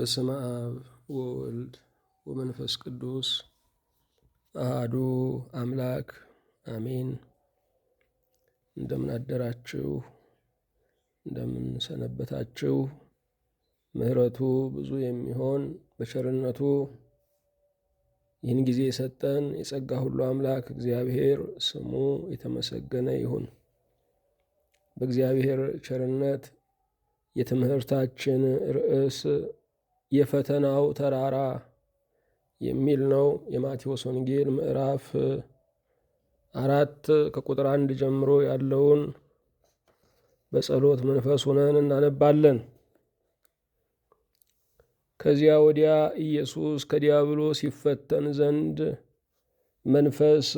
በስመ አብ ወወልድ ወመንፈስ ቅዱስ አሐዱ አምላክ አሜን። እንደምን አደራችሁ? እንደምን ሰነበታችሁ? ምሕረቱ ብዙ የሚሆን በቸርነቱ ይህን ጊዜ የሰጠን የጸጋ ሁሉ አምላክ እግዚአብሔር ስሙ የተመሰገነ ይሁን። በእግዚአብሔር ቸርነት የትምህርታችን ርዕስ የፈተናው ተራራ የሚል ነው። የማቴዎስ ወንጌል ምዕራፍ 4 ከቁጥር 1 ጀምሮ ያለውን በጸሎት መንፈስ ሆነን እናነባለን። ከዚያ ወዲያ ኢየሱስ ከዲያብሎስ ይፈተን ዘንድ መንፈስ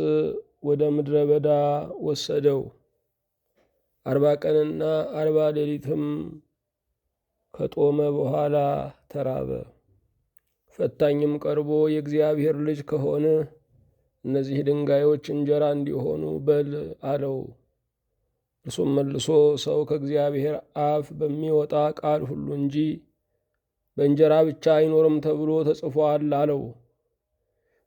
ወደ ምድረ በዳ ወሰደው። 40 ቀንና 40 ሌሊትም ከጦመ በኋላ ተራበ። ፈታኝም ቀርቦ የእግዚአብሔር ልጅ ከሆነ እነዚህ ድንጋዮች እንጀራ እንዲሆኑ በል አለው። እርሱም መልሶ ሰው ከእግዚአብሔር አፍ በሚወጣ ቃል ሁሉ እንጂ በእንጀራ ብቻ አይኖርም ተብሎ ተጽፏል አለው።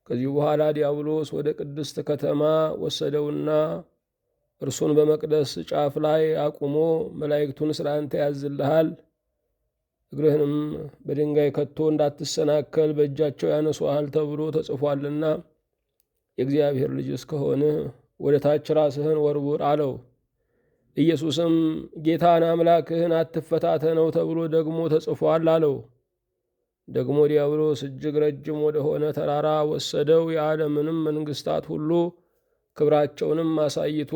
ከዚህ በኋላ ዲያብሎስ ወደ ቅድስት ከተማ ወሰደውና እርሱን በመቅደስ ጫፍ ላይ አቁሞ መላእክቱን ስለ አንተ ያዝልሃል፣ እግርህንም በድንጋይ ከቶ እንዳትሰናከል በእጃቸው ያነሱሃል ተብሎ ተጽፏልና የእግዚአብሔር ልጅ እስከሆነ ወደ ታች ራስህን ወርውር አለው። ኢየሱስም ጌታን አምላክህን አትፈታተነው ተብሎ ደግሞ ተጽፏል አለው። ደግሞ ዲያብሎስ እጅግ ረጅም ወደሆነ ተራራ ወሰደው። የዓለምንም መንግሥታት ሁሉ ክብራቸውንም አሳይቶ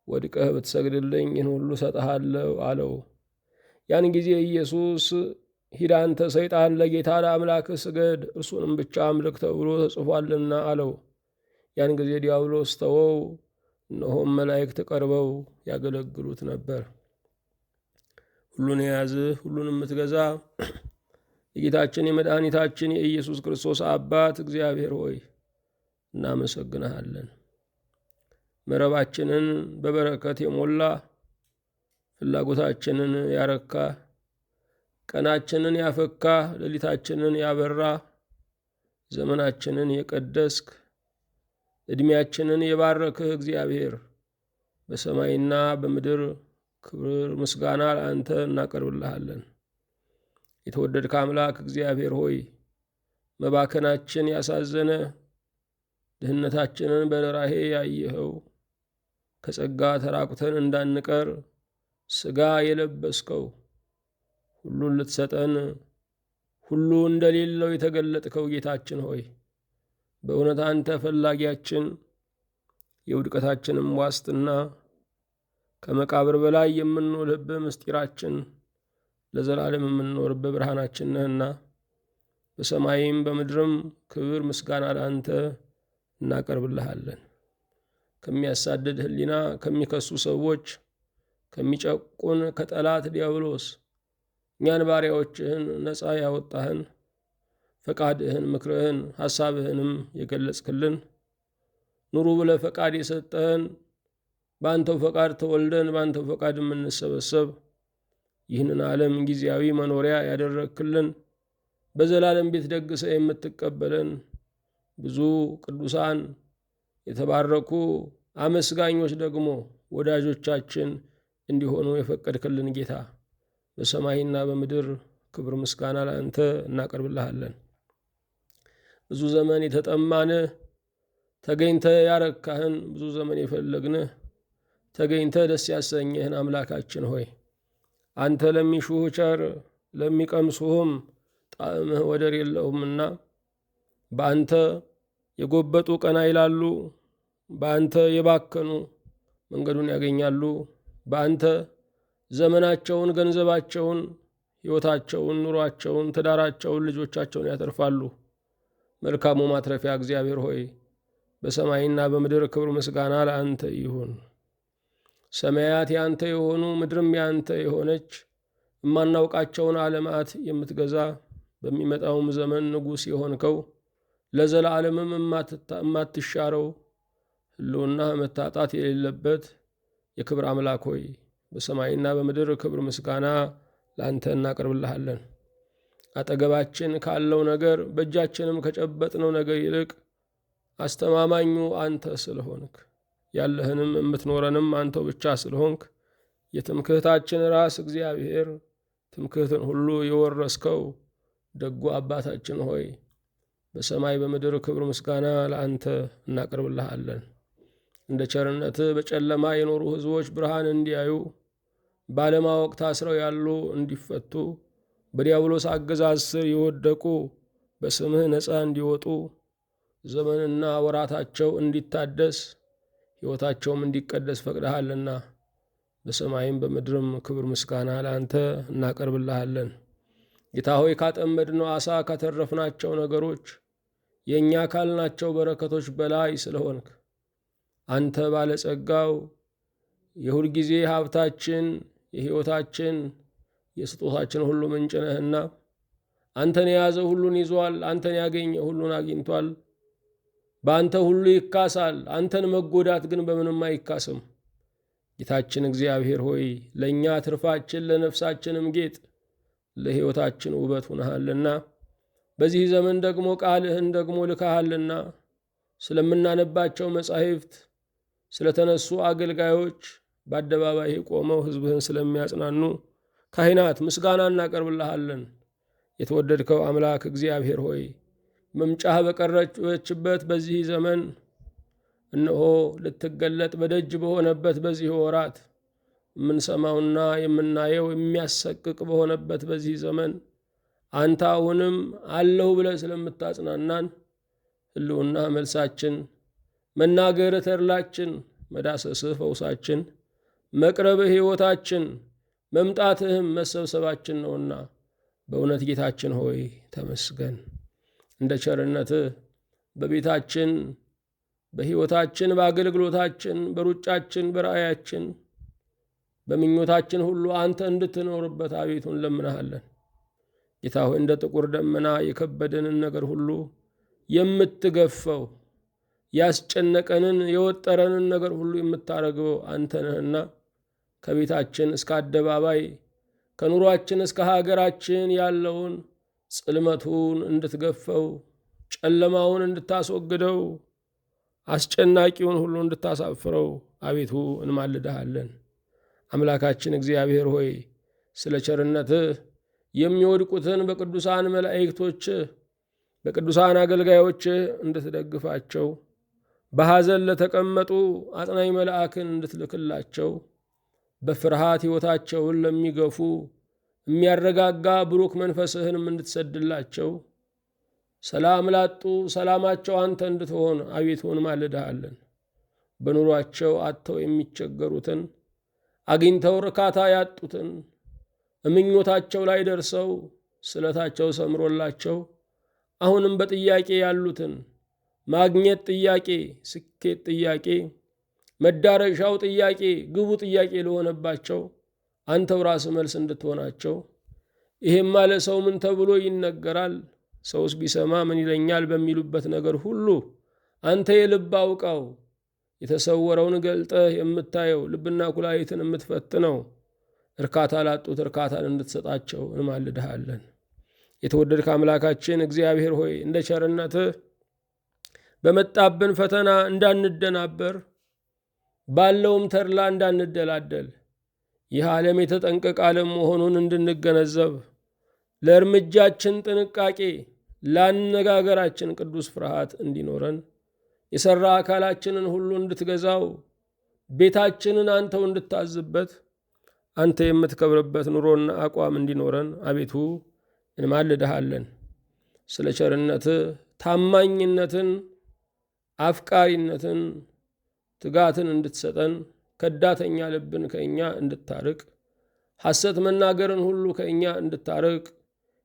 ወድቀህ ብትሰግድልኝ ይህን ሁሉ እሰጥሃለሁ አለው። ያን ጊዜ ኢየሱስ ሂድ አንተ ሰይጣን ለጌታ ለአምላክህ ስገድ፣ እርሱንም ብቻ አምልክ ተብሎ ተጽፏልና አለው። ያን ጊዜ ዲያብሎስ ተወው፣ እነሆም መላእክት ቀርበው ያገለግሉት ነበር። ሁሉን የያዝህ ሁሉን የምትገዛ የጌታችን የመድኃኒታችን የኢየሱስ ክርስቶስ አባት እግዚአብሔር ሆይ እናመሰግንሃለን። መረባችንን በበረከት የሞላ ፍላጎታችንን ያረካ፣ ቀናችንን ያፈካ፣ ሌሊታችንን ያበራ፣ ዘመናችንን የቀደስክ፣ ዕድሜያችንን የባረክህ እግዚአብሔር በሰማይና በምድር ክብር ምስጋና ለአንተ እናቀርብልሃለን። የተወደድክ አምላክ እግዚአብሔር ሆይ መባከናችን ያሳዘነ፣ ድህነታችንን በርኅራኄ ያየኸው፣ ከጸጋ ተራቁተን እንዳንቀር ሥጋ የለበስከው፣ ሁሉን ልትሰጠን ሁሉ እንደሌለው የተገለጥከው ጌታችን ሆይ በእውነት አንተ ፈላጊያችን፣ የውድቀታችንም ዋስትና፣ ከመቃብር በላይ የምንውልብህ ምስጢራችን፣ ለዘላለም የምንኖርብህ ብርሃናችን ነህና በሰማይም በምድርም ክብር ምስጋና ለአንተ እናቀርብልሃለን። ከሚያሳድድ ሕሊና፣ ከሚከሱ ሰዎች፣ ከሚጨቁን ከጠላት ዲያብሎስ እኛን ባሪያዎችህን ነፃ ያወጣህን፣ ፈቃድህን፣ ምክርህን፣ ሐሳብህንም የገለጽክልን፣ ኑሩ ብለህ ፈቃድ የሰጠህን፣ በአንተው ፈቃድ ተወልደን በአንተው ፈቃድ የምንሰበሰብ ይህንን ዓለም ጊዜያዊ መኖሪያ ያደረግክልን፣ በዘላለም ቤት ደግሰህ የምትቀበለን ብዙ ቅዱሳን የተባረኩ አመስጋኞች ደግሞ ወዳጆቻችን እንዲሆኑ የፈቀድክልን ጌታ በሰማይና በምድር ክብር ምስጋና ለአንተ እናቀርብልሃለን። ብዙ ዘመን የተጠማንህ ተገኝተህ ያረካህን፣ ብዙ ዘመን የፈለግንህ ተገኝተህ ደስ ያሰኘህን አምላካችን ሆይ አንተ ለሚሹህ ቸር፣ ለሚቀምሱህም ጣዕምህ ወደር የለውምና በአንተ የጎበጡ ቀና ይላሉ፣ በአንተ የባከኑ መንገዱን ያገኛሉ፣ በአንተ ዘመናቸውን፣ ገንዘባቸውን፣ ሕይወታቸውን፣ ኑሯቸውን፣ ትዳራቸውን፣ ልጆቻቸውን ያተርፋሉ። መልካሙ ማትረፊያ እግዚአብሔር ሆይ በሰማይና በምድር ክብር ምስጋና ለአንተ ይሁን። ሰማያት ያንተ የሆኑ ምድርም ያንተ የሆነች የማናውቃቸውን ዓለማት የምትገዛ በሚመጣውም ዘመን ንጉሥ የሆንከው ለዘላለምም የማትሻረው ሕልውና መታጣት የሌለበት የክብር አምላክ ሆይ በሰማይና በምድር ክብር ምስጋና ለአንተ እናቀርብልሃለን። አጠገባችን ካለው ነገር በእጃችንም ከጨበጥነው ነገር ይልቅ አስተማማኙ አንተ ስለሆንክ ያለህንም የምትኖረንም አንተው ብቻ ስለሆንክ የትምክህታችን ራስ እግዚአብሔር ትምክህትን ሁሉ የወረስከው ደጉ አባታችን ሆይ በሰማይ በምድር ክብር ምስጋና ለአንተ እናቀርብልሃለን። እንደ ቸርነትህ በጨለማ የኖሩ ሕዝቦች ብርሃን እንዲያዩ፣ ባለማወቅ ታስረው ያሉ እንዲፈቱ፣ በዲያብሎስ አገዛዝ ስር የወደቁ በስምህ ነፃ እንዲወጡ፣ ዘመንና ወራታቸው እንዲታደስ፣ ሕይወታቸውም እንዲቀደስ ፈቅደሃልና በሰማይም በምድርም ክብር ምስጋና ለአንተ እናቀርብልሃለን። ጌታ ሆይ ካጠመድነው ዓሣ ካተረፍናቸው ነገሮች የእኛ ካልናቸው በረከቶች በላይ ስለሆንክ አንተ ባለጸጋው የሁልጊዜ ሀብታችን የሕይወታችን የስጦታችን ሁሉ ምንጭ ነህና አንተን የያዘ ሁሉን ይዟል፣ አንተን ያገኘ ሁሉን አግኝቷል። በአንተ ሁሉ ይካሳል፣ አንተን መጎዳት ግን በምንም አይካስም። ጌታችን እግዚአብሔር ሆይ ለእኛ ትርፋችን ለነፍሳችንም ጌጥ ለሕይወታችን ውበት ሁነሃልና በዚህ ዘመን ደግሞ ቃልህን ደግሞ ልካሃልና ስለምናነባቸው መጻሕፍት ስለተነሱ አገልጋዮች በአደባባይ ቆመው ሕዝብህን ስለሚያጽናኑ ካህናት ምስጋና እናቀርብልሃለን። የተወደድከው አምላክ እግዚአብሔር ሆይ መምጫህ በቀረበችበት በዚህ ዘመን እነሆ ልትገለጥ በደጅ በሆነበት በዚህ ወራት የምንሰማውና የምናየው የሚያሰቅቅ በሆነበት በዚህ ዘመን አንተ አሁንም አለሁ ብለህ ስለምታጽናናን ሕልውና መልሳችን፣ መናገር ተድላችን፣ መዳሰስህ ፈውሳችን፣ መቅረብህ ሕይወታችን፣ መምጣትህም መሰብሰባችን ነውና በእውነት ጌታችን ሆይ ተመስገን። እንደ ቸርነትህ በቤታችን በሕይወታችን በአገልግሎታችን በሩጫችን በራእያችን በምኞታችን ሁሉ አንተ እንድትኖርበት አቤቱ እንለምንሃለን። ጌታ ሆይ እንደ ጥቁር ደመና የከበደንን ነገር ሁሉ የምትገፈው ያስጨነቀንን የወጠረንን ነገር ሁሉ የምታረገው አንተ ነህና ከቤታችን እስከ አደባባይ ከኑሯችን እስከ ሀገራችን ያለውን ጽልመቱን እንድትገፈው ጨለማውን እንድታስወግደው አስጨናቂውን ሁሉ እንድታሳፍረው አቤቱ እንማልድሃለን። አምላካችን እግዚአብሔር ሆይ ስለ ቸርነትህ የሚወድቁትን በቅዱሳን መላእክቶችህ በቅዱሳን አገልጋዮችህ እንድትደግፋቸው በሐዘን ለተቀመጡ አጽናኝ መልአክን እንድትልክላቸው በፍርሃት ሕይወታቸውን ለሚገፉ የሚያረጋጋ ብሩክ መንፈስህንም እንድትሰድላቸው ሰላም ላጡ ሰላማቸው አንተ እንድትሆን አቤቱ እንማልድሃለን። በኑሯቸው አጥተው የሚቸገሩትን አግኝተው እርካታ ያጡትን ምኞታቸው ላይ ደርሰው ስለታቸው ሰምሮላቸው አሁንም በጥያቄ ያሉትን ማግኘት ጥያቄ፣ ስኬት ጥያቄ፣ መዳረሻው ጥያቄ፣ ግቡ ጥያቄ ለሆነባቸው አንተው ራስህ መልስ እንድትሆናቸው ይሄም ማለት ሰው ምን ተብሎ ይነገራል፣ ሰውስ ቢሰማ ምን ይለኛል በሚሉበት ነገር ሁሉ አንተ የልብ አውቃው የተሰወረውን ገልጠህ የምታየው ልብና ኩላሊትን የምትፈትነው እርካታ ላጡት እርካታን እንድትሰጣቸው እንማልድሃለን። የተወደድክ አምላካችን እግዚአብሔር ሆይ እንደ ቸርነትህ በመጣብን ፈተና እንዳንደናበር ባለውም ተድላ እንዳንደላደል ይህ ዓለም የተጠንቀቅ ዓለም መሆኑን እንድንገነዘብ ለእርምጃችን ጥንቃቄ ለአነጋገራችን ቅዱስ ፍርሃት እንዲኖረን የሠራ አካላችንን ሁሉ እንድትገዛው ቤታችንን አንተው እንድታዝበት አንተ የምትከብርበት ኑሮና አቋም እንዲኖረን አቤቱ እንማልድሃለን። ስለ ቸርነትህ ታማኝነትን፣ አፍቃሪነትን፣ ትጋትን እንድትሰጠን ከዳተኛ ልብን ከእኛ እንድታርቅ ሐሰት መናገርን ሁሉ ከእኛ እንድታርቅ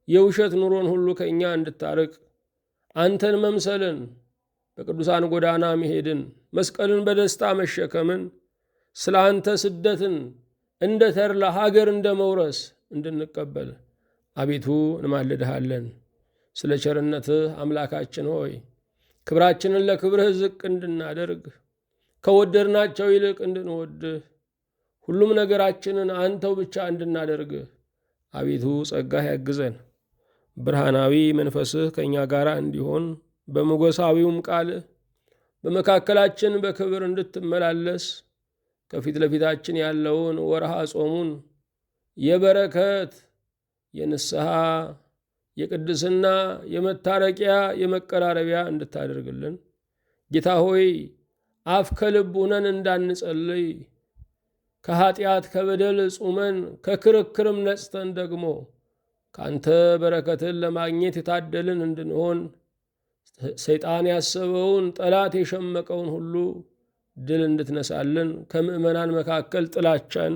የውሸት ኑሮን ሁሉ ከእኛ እንድታርቅ አንተን መምሰልን በቅዱሳን ጎዳና መሄድን መስቀልን በደስታ መሸከምን ስለ አንተ ስደትን እንደ ተድላ ሀገር እንደ መውረስ እንድንቀበል አቤቱ እንማልድሃለን። ስለ ቸርነትህ አምላካችን ሆይ ክብራችንን ለክብርህ ዝቅ እንድናደርግ ከወደድናቸው ይልቅ እንድንወድህ ሁሉም ነገራችንን አንተው ብቻ እንድናደርግህ አቤቱ ጸጋህ ያግዘን። ብርሃናዊ መንፈስህ ከእኛ ጋር እንዲሆን በሞገሳዊውም ቃልህ በመካከላችን በክብር እንድትመላለስ ከፊት ለፊታችን ያለውን ወርሃ ጾሙን የበረከት፣ የንስሐ፣ የቅድስና፣ የመታረቂያ፣ የመቀራረቢያ እንድታደርግልን ጌታ ሆይ አፍ ከልብ ሆነን እንዳንጸልይ ከኃጢአት ከበደል ጹመን ከክርክርም ነጽተን ደግሞ ካንተ በረከትን ለማግኘት የታደልን እንድንሆን ሰይጣን ያሰበውን ጠላት የሸመቀውን ሁሉ ድል እንድትነሳልን ከምእመናን መካከል ጥላቻን፣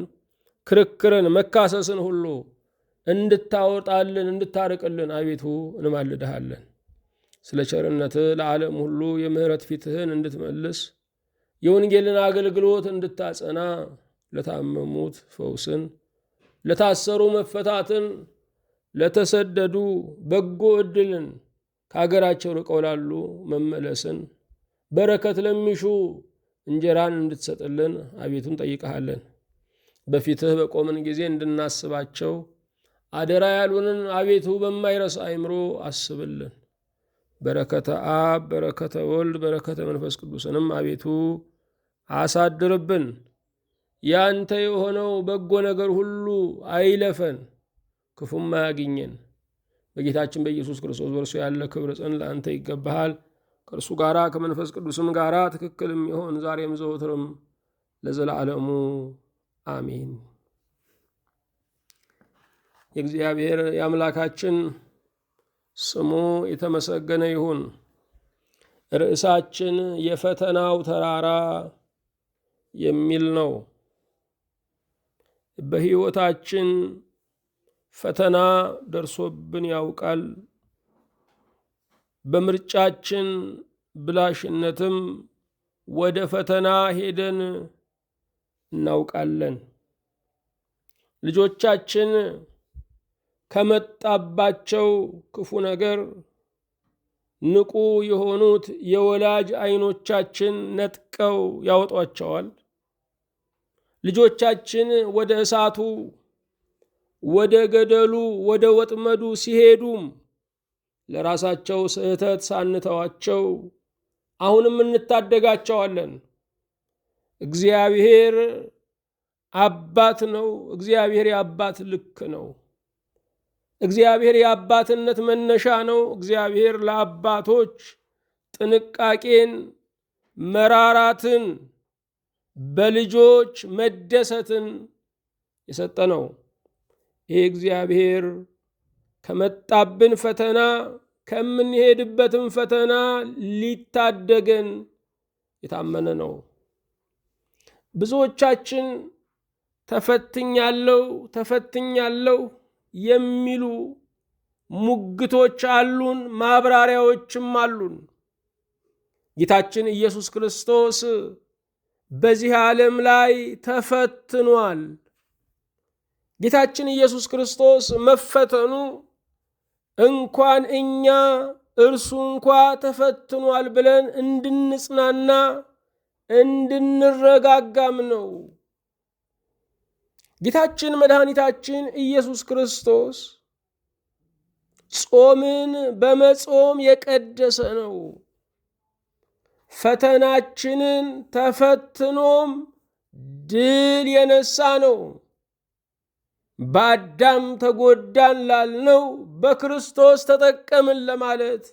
ክርክርን፣ መካሰስን ሁሉ እንድታወጣልን እንድታርቅልን አቤቱ እንማልድሃለን። ስለ ቸርነትህ ለዓለም ሁሉ የምህረት ፊትህን እንድትመልስ የወንጌልን አገልግሎት እንድታጸና ለታመሙት ፈውስን፣ ለታሰሩ መፈታትን፣ ለተሰደዱ በጎ ዕድልን፣ ከአገራቸው ርቀው ላሉ መመለስን፣ በረከት ለሚሹ እንጀራን እንድትሰጥልን አቤቱ እንጠይቀሃለን። በፊትህ በቆምን ጊዜ እንድናስባቸው አደራ ያሉንን አቤቱ በማይረሳ አእምሮ አስብልን። በረከተ አብ፣ በረከተ ወልድ፣ በረከተ መንፈስ ቅዱስንም አቤቱ አሳድርብን። ያንተ የሆነው በጎ ነገር ሁሉ አይለፈን፣ ክፉም አያግኘን። በጌታችን በኢየሱስ ክርስቶስ በእርሱ ያለ ክብር ጽን ለአንተ ይገባሃል። ከእርሱ ጋራ ከመንፈስ ቅዱስም ጋራ ትክክልም ይሆን ዛሬም ዘወትርም ለዘላለሙ አሜን። የእግዚአብሔር የአምላካችን ስሙ የተመሰገነ ይሁን። ርዕሳችን የፈተናው ተራራ የሚል ነው። በሕይወታችን ፈተና ደርሶብን ያውቃል። በምርጫችን ብላሽነትም ወደ ፈተና ሄደን እናውቃለን። ልጆቻችን ከመጣባቸው ክፉ ነገር ንቁ የሆኑት የወላጅ ዓይኖቻችን ነጥቀው ያወጧቸዋል። ልጆቻችን ወደ እሳቱ፣ ወደ ገደሉ፣ ወደ ወጥመዱ ሲሄዱም ለራሳቸው ስህተት ሳንተዋቸው አሁንም እንታደጋቸዋለን። እግዚአብሔር አባት ነው። እግዚአብሔር የአባት ልክ ነው። እግዚአብሔር የአባትነት መነሻ ነው። እግዚአብሔር ለአባቶች ጥንቃቄን፣ መራራትን፣ በልጆች መደሰትን የሰጠ ነው። ይህ እግዚአብሔር ከመጣብን ፈተና ከምንሄድበትም ፈተና ሊታደገን የታመነ ነው። ብዙዎቻችን ተፈትኛለሁ የሚሉ ሙግቶች አሉን፣ ማብራሪያዎችም አሉን። ጌታችን ኢየሱስ ክርስቶስ በዚህ ዓለም ላይ ተፈትኗል። ጌታችን ኢየሱስ ክርስቶስ መፈተኑ እንኳን እኛ እርሱ እንኳ ተፈትኗል ብለን እንድንጽናና እንድንረጋጋም ነው። ጌታችን መድኃኒታችን ኢየሱስ ክርስቶስ ጾምን በመጾም የቀደሰ ነው። ፈተናችንን ተፈትኖም ድል የነሳ ነው። በአዳም ተጎዳን ላልነው በክርስቶስ ተጠቀምን ለማለት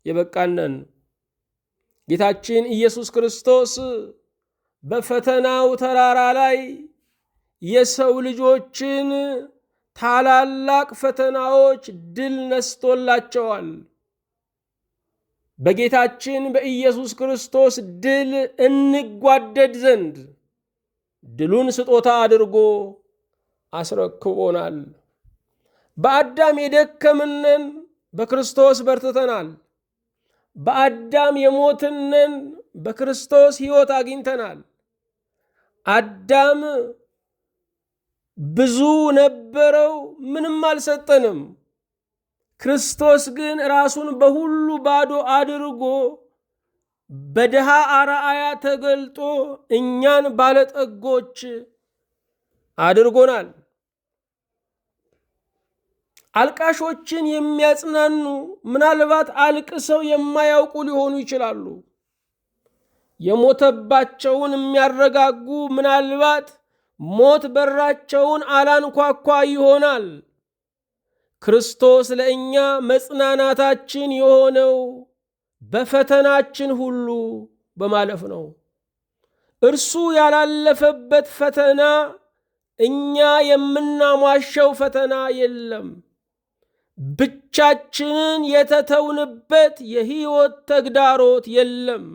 የበቃነን። ጌታችን ኢየሱስ ክርስቶስ በፈተናው ተራራ ላይ የሰው ልጆችን ታላላቅ ፈተናዎች ድል ነስቶላቸዋል። በጌታችን በኢየሱስ ክርስቶስ ድል እንጓደድ ዘንድ ድሉን ስጦታ አድርጎ አስረክቦናል። በአዳም የደከምነን በክርስቶስ በርትተናል። በአዳም የሞትነን በክርስቶስ ሕይወት አግኝተናል። አዳም ብዙ ነበረው፣ ምንም አልሰጠንም። ክርስቶስ ግን ራሱን በሁሉ ባዶ አድርጎ በድሃ አርአያ ተገልጦ እኛን ባለጠጎች አድርጎናል። አልቃሾችን የሚያጽናኑ ምናልባት አልቅሰው የማያውቁ ሊሆኑ ይችላሉ። የሞተባቸውን የሚያረጋጉ ምናልባት ሞት በራቸውን አላንኳኳ ይሆናል። ክርስቶስ ለእኛ መጽናናታችን የሆነው በፈተናችን ሁሉ በማለፍ ነው። እርሱ ያላለፈበት ፈተና እኛ የምናሟሸው ፈተና የለም። ብቻችንን የተተውንበት የሕይወት ተግዳሮት የለም።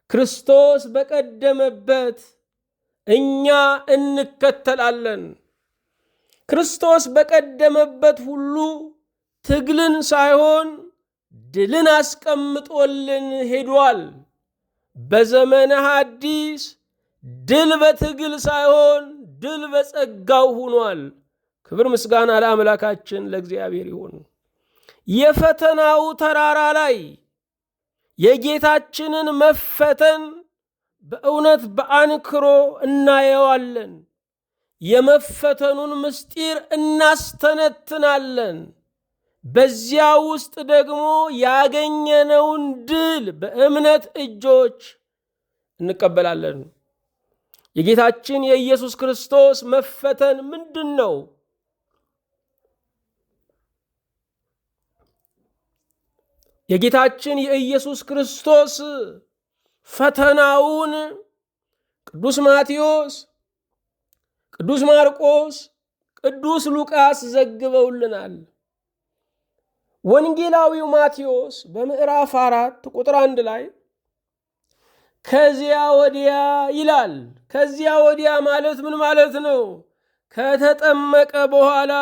ክርስቶስ በቀደመበት እኛ እንከተላለን። ክርስቶስ በቀደመበት ሁሉ ትግልን ሳይሆን ድልን አስቀምጦልን ሄዷል። በዘመነ ሐዲስ ድል በትግል ሳይሆን ድል በጸጋው ሆኗል። ክብር ምስጋና ለአምላካችን ለእግዚአብሔር ይሁን። የፈተናው ተራራ ላይ የጌታችንን መፈተን በእውነት በአንክሮ እናየዋለን። የመፈተኑን ምስጢር እናስተነትናለን። በዚያ ውስጥ ደግሞ ያገኘነውን ድል በእምነት እጆች እንቀበላለን። የጌታችን የኢየሱስ ክርስቶስ መፈተን ምንድን ነው? የጌታችን የኢየሱስ ክርስቶስ ፈተናውን ቅዱስ ማቴዎስ፣ ቅዱስ ማርቆስ፣ ቅዱስ ሉቃስ ዘግበውልናል። ወንጌላዊው ማቴዎስ በምዕራፍ 4 ቁጥር 1 ላይ ከዚያ ወዲያ ይላል። ከዚያ ወዲያ ማለት ምን ማለት ነው? ከተጠመቀ በኋላ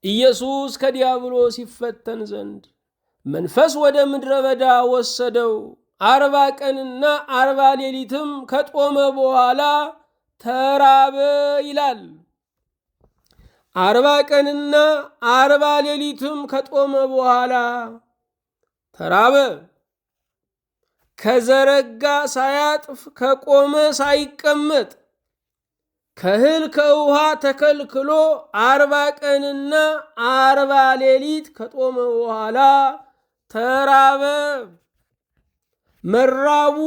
ኢየሱስ ከዲያብሎስ ይፈተን ዘንድ መንፈስ ወደ ምድረ በዳ ወሰደው። 40 ቀንና 40 ሌሊትም ከጦመ በኋላ ተራበ ይላል። 40 ቀንና 40 ሌሊትም ከጦመ በኋላ ተራበ። ከዘረጋ ሳያጥፍ፣ ከቆመ ሳይቀመጥ፣ ከእህል ከውሃ ተከልክሎ 40 ቀንና 40 ሌሊት ከጦመ በኋላ ተራበ። መራቡ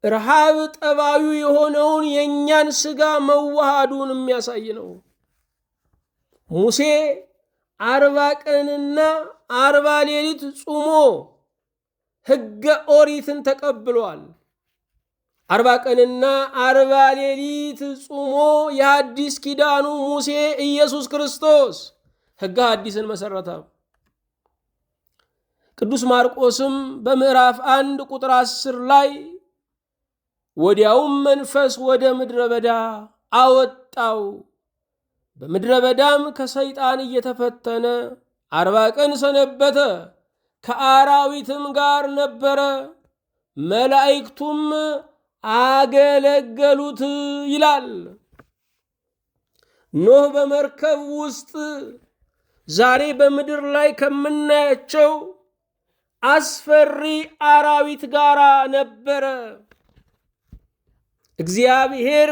ረሃብ ጠባዩ የሆነውን የእኛን ሥጋ መዋሃዱን የሚያሳይ ነው። ሙሴ 40 ቀንና 40 ሌሊት ጾሞ ሕገ ኦሪትን ተቀብሏል። 40 ቀንና 40 ሌሊት ጾሞ የሐዲስ ኪዳኑ ሙሴ ኢየሱስ ክርስቶስ ሕገ ሐዲስን መሠረተ። ቅዱስ ማርቆስም በምዕራፍ 1 ቁጥር 10 ላይ ወዲያውም መንፈስ ወደ ምድረ በዳ አወጣው፣ በምድረ በዳም ከሰይጣን እየተፈተነ 40 ቀን ሰነበተ፣ ከአራዊትም ጋር ነበረ፣ መላእክቱም አገለገሉት ይላል። ኖህ በመርከብ ውስጥ ዛሬ በምድር ላይ ከምናያቸው አስፈሪ አራዊት ጋር ነበረ። እግዚአብሔር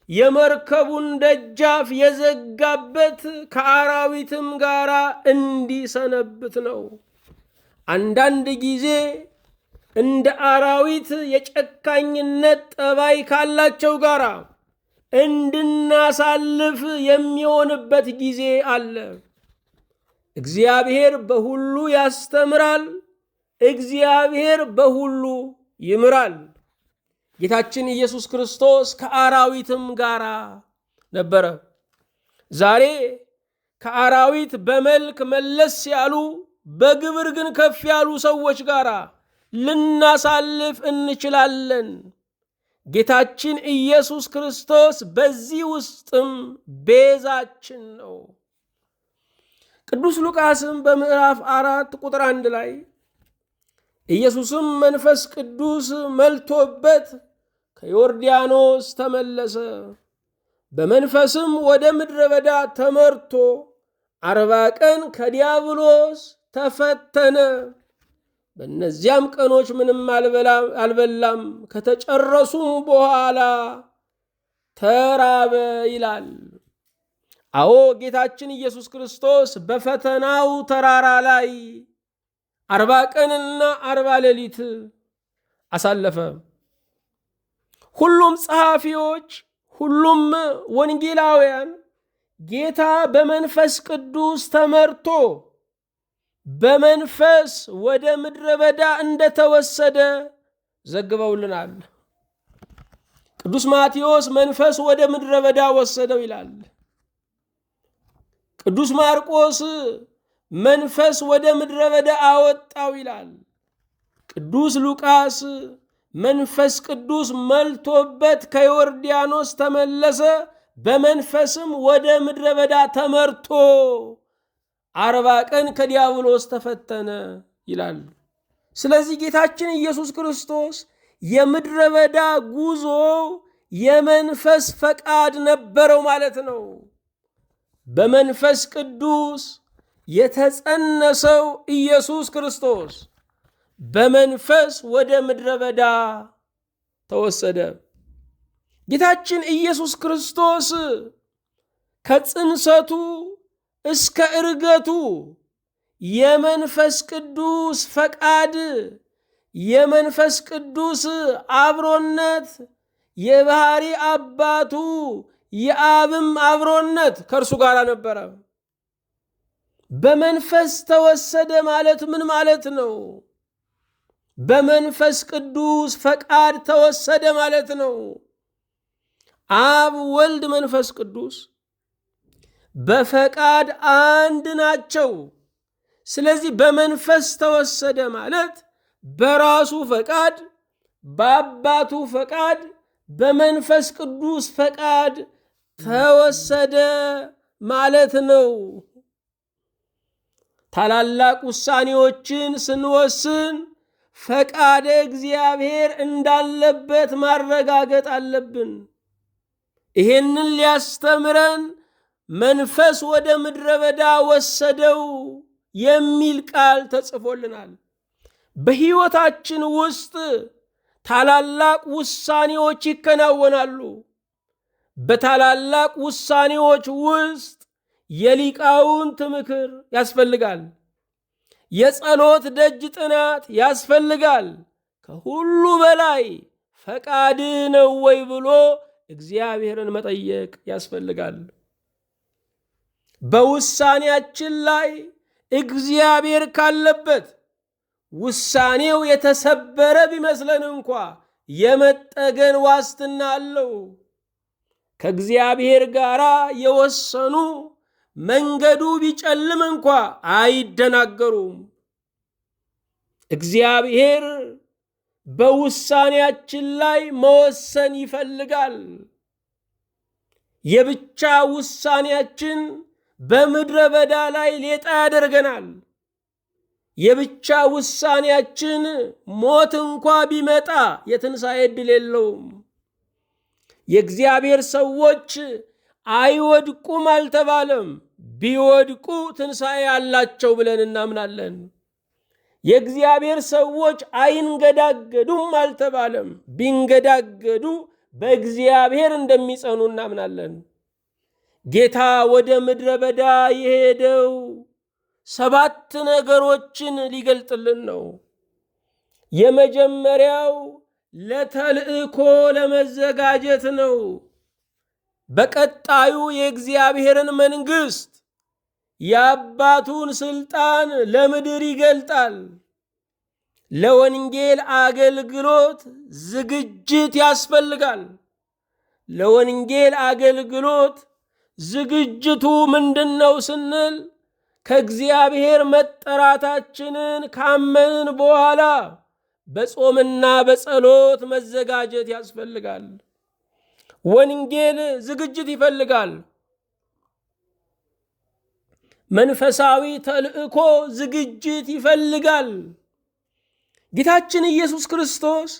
የመርከቡን ደጃፍ የዘጋበት ከአራዊትም ጋር እንዲሰነብት ነው። አንዳንድ ጊዜ እንደ አራዊት የጨካኝነት ጠባይ ካላቸው ጋር እንድናሳልፍ የሚሆንበት ጊዜ አለ። እግዚአብሔር በሁሉ ያስተምራል፣ እግዚአብሔር በሁሉ ይምራል። ጌታችን ኢየሱስ ክርስቶስ ከአራዊትም ጋር ነበረ። ዛሬ ከአራዊት በመልክ መለስ ያሉ በግብር ግን ከፍ ያሉ ሰዎች ጋር ልናሳልፍ እንችላለን። ጌታችን ኢየሱስ ክርስቶስ በዚህ ውስጥም ቤዛችን ነው። ቅዱስ ሉቃስም በምዕራፍ 4 ቁጥር 1 ላይ ኢየሱስም መንፈስ ቅዱስ መልቶበት ከዮርዳኖስ ተመለሰ፣ በመንፈስም ወደ ምድረ በዳ ተመርቶ 40 ቀን ከዲያብሎስ ተፈተነ። በእነዚያም ቀኖች ምንም አልበላም፣ ከተጨረሱም በኋላ ተራበ ይላል። አዎ ጌታችን ኢየሱስ ክርስቶስ በፈተናው ተራራ ላይ 40 ቀንና 40 ሌሊት አሳለፈ። ሁሉም ጸሐፊዎች፣ ሁሉም ወንጌላውያን ጌታ በመንፈስ ቅዱስ ተመርቶ በመንፈስ ወደ ምድረ በዳ እንደተወሰደ ዘግበውልናል። ቅዱስ ማቴዎስ መንፈስ ወደ ምድረ በዳ ወሰደው ይላል። ቅዱስ ማርቆስ መንፈስ ወደ ምድረ በዳ አወጣው ይላል። ቅዱስ ሉቃስ መንፈስ ቅዱስ መልቶበት ከዮርዳኖስ ተመለሰ፣ በመንፈስም ወደ ምድረ በዳ ተመርቶ 40 ቀን ከዲያብሎስ ተፈተነ ይላል። ስለዚህ ጌታችን ኢየሱስ ክርስቶስ የምድረ በዳ ጉዞ የመንፈስ ፈቃድ ነበረው ማለት ነው። በመንፈስ ቅዱስ የተጸነሰው ኢየሱስ ክርስቶስ በመንፈስ ወደ ምድረ በዳ ተወሰደ። ጌታችን ኢየሱስ ክርስቶስ ከጽንሰቱ እስከ ዕርገቱ የመንፈስ ቅዱስ ፈቃድ፣ የመንፈስ ቅዱስ አብሮነት፣ የባህሪ አባቱ የአብም አብሮነት ከእርሱ ጋር ነበረ። በመንፈስ ተወሰደ ማለት ምን ማለት ነው? በመንፈስ ቅዱስ ፈቃድ ተወሰደ ማለት ነው። አብ፣ ወልድ፣ መንፈስ ቅዱስ በፈቃድ አንድ ናቸው። ስለዚህ በመንፈስ ተወሰደ ማለት በራሱ ፈቃድ፣ በአባቱ ፈቃድ፣ በመንፈስ ቅዱስ ፈቃድ ተወሰደ ማለት ነው። ታላላቅ ውሳኔዎችን ስንወስን ፈቃደ እግዚአብሔር እንዳለበት ማረጋገጥ አለብን። ይሄንን ሊያስተምረን መንፈስ ወደ ምድረ በዳ ወሰደው የሚል ቃል ተጽፎልናል። በሕይወታችን ውስጥ ታላላቅ ውሳኔዎች ይከናወናሉ። በታላላቅ ውሳኔዎች ውስጥ የሊቃውንት ምክር ያስፈልጋል። የጸሎት ደጅ ጥናት ያስፈልጋል። ከሁሉ በላይ ፈቃድ ነው ወይ ብሎ እግዚአብሔርን መጠየቅ ያስፈልጋል። በውሳኔያችን ላይ እግዚአብሔር ካለበት ውሳኔው የተሰበረ ቢመስለን እንኳ የመጠገን ዋስትና አለው። ከእግዚአብሔር ጋር የወሰኑ መንገዱ ቢጨልም እንኳ አይደናገሩም። እግዚአብሔር በውሳኔያችን ላይ መወሰን ይፈልጋል። የብቻ ውሳኔያችን በምድረ በዳ ላይ ሌጣ ያደርገናል። የብቻ ውሳኔያችን ሞት እንኳ ቢመጣ የትንሣኤ ዕድል የለውም። የእግዚአብሔር ሰዎች አይወድቁም አልተባለም። ቢወድቁ ትንሣኤ አላቸው ብለን እናምናለን። የእግዚአብሔር ሰዎች አይንገዳገዱም አልተባለም። ቢንገዳገዱ በእግዚአብሔር እንደሚጸኑ እናምናለን። ጌታ ወደ ምድረ በዳ የሄደው 7 ነገሮችን ሊገልጥልን ነው። የመጀመሪያው ለተልእኮ ለመዘጋጀት ነው። በቀጣዩ የእግዚአብሔርን መንግሥት የአባቱን ስልጣን ለምድር ይገልጣል። ለወንጌል አገልግሎት ዝግጅት ያስፈልጋል። ለወንጌል አገልግሎት ዝግጅቱ ምንድነው ስንል ከእግዚአብሔር መጠራታችንን ካመንን በኋላ በጾምና በጸሎት መዘጋጀት ያስፈልጋል። ወንጌል ዝግጅት ይፈልጋል። መንፈሳዊ ተልእኮ ዝግጅት ይፈልጋል። ጌታችን ኢየሱስ ክርስቶስ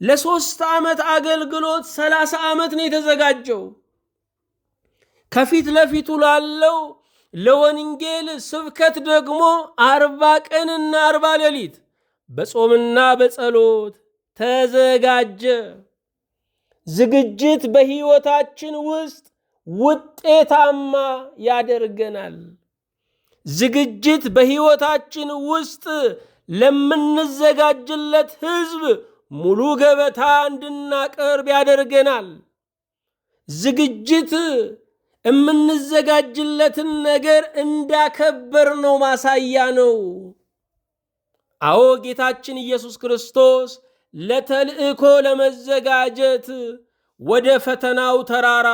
ለ3 ዓመት አገልግሎት 30 ዓመት ነው የተዘጋጀው። ከፊት ለፊቱ ላለው ለወንጌል ስብከት ደግሞ 40 ቀንና 40 ሌሊት በጾምና በጸሎት ተዘጋጀ። ዝግጅት በሕይወታችን ውስጥ ውጤታማ ያደርገናል። ዝግጅት በሕይወታችን ውስጥ ለምንዘጋጅለት ሕዝብ ሙሉ ገበታ እንድናቀርብ ያደርገናል። ዝግጅት የምንዘጋጅለትን ነገር እንዳከበር ነው ማሳያ ነው። አዎ ጌታችን ኢየሱስ ክርስቶስ ለተልእኮ ለመዘጋጀት ወደ ፈተናው ተራራ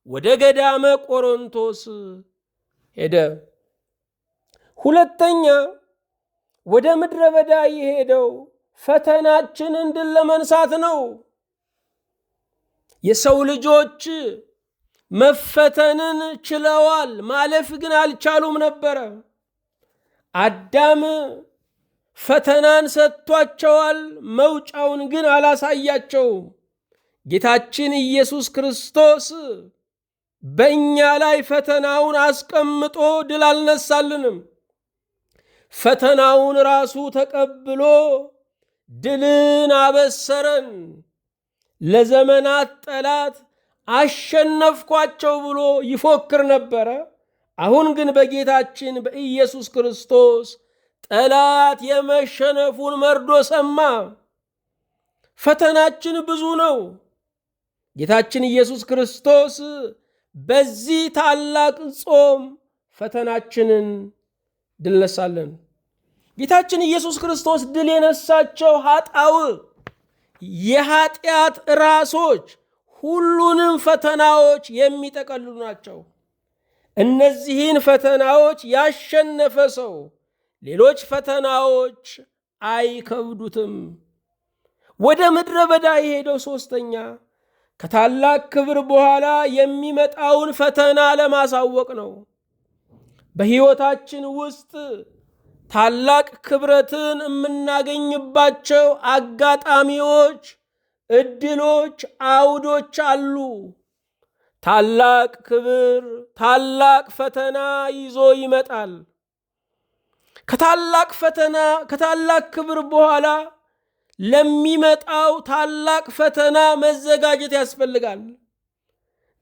ወደ ገዳመ ቆሮንቶስ ሄደ። ሁለተኛ ወደ ምድረ በዳ የሄደው ፈተናችንን ድል ለመንሳት ነው። የሰው ልጆች መፈተንን ችለዋል፣ ማለፍ ግን አልቻሉም ነበረ። አዳም ፈተናን ሰጥቷቸዋል፣ መውጫውን ግን አላሳያቸውም። ጌታችን ኢየሱስ ክርስቶስ በእኛ ላይ ፈተናውን አስቀምጦ ድል አልነሳልንም። ፈተናውን ራሱ ተቀብሎ ድልን አበሰረን። ለዘመናት ጠላት አሸነፍኳቸው ብሎ ይፎክር ነበረ። አሁን ግን በጌታችን በኢየሱስ ክርስቶስ ጠላት የመሸነፉን መርዶ ሰማ። ፈተናችን ብዙ ነው። ጌታችን ኢየሱስ ክርስቶስ በዚህ ታላቅ ጾም ፈተናችንን ድል ነሳለን። ጌታችን ኢየሱስ ክርስቶስ ድል የነሳቸው ኃጣው የኃጢአት ራሶች ሁሉንም ፈተናዎች የሚጠቀልሉ ናቸው። እነዚህን ፈተናዎች ያሸነፈ ሰው ሌሎች ፈተናዎች አይከብዱትም። ወደ ምድረ በዳ የሄደው ሶስተኛ ከታላቅ ክብር በኋላ የሚመጣውን ፈተና ለማሳወቅ ነው። በሕይወታችን ውስጥ ታላቅ ክብረትን የምናገኝባቸው አጋጣሚዎች፣ እድሎች፣ አውዶች አሉ። ታላቅ ክብር ታላቅ ፈተና ይዞ ይመጣል። ከታላቅ ክብር በኋላ ለሚመጣው ታላቅ ፈተና መዘጋጀት ያስፈልጋል።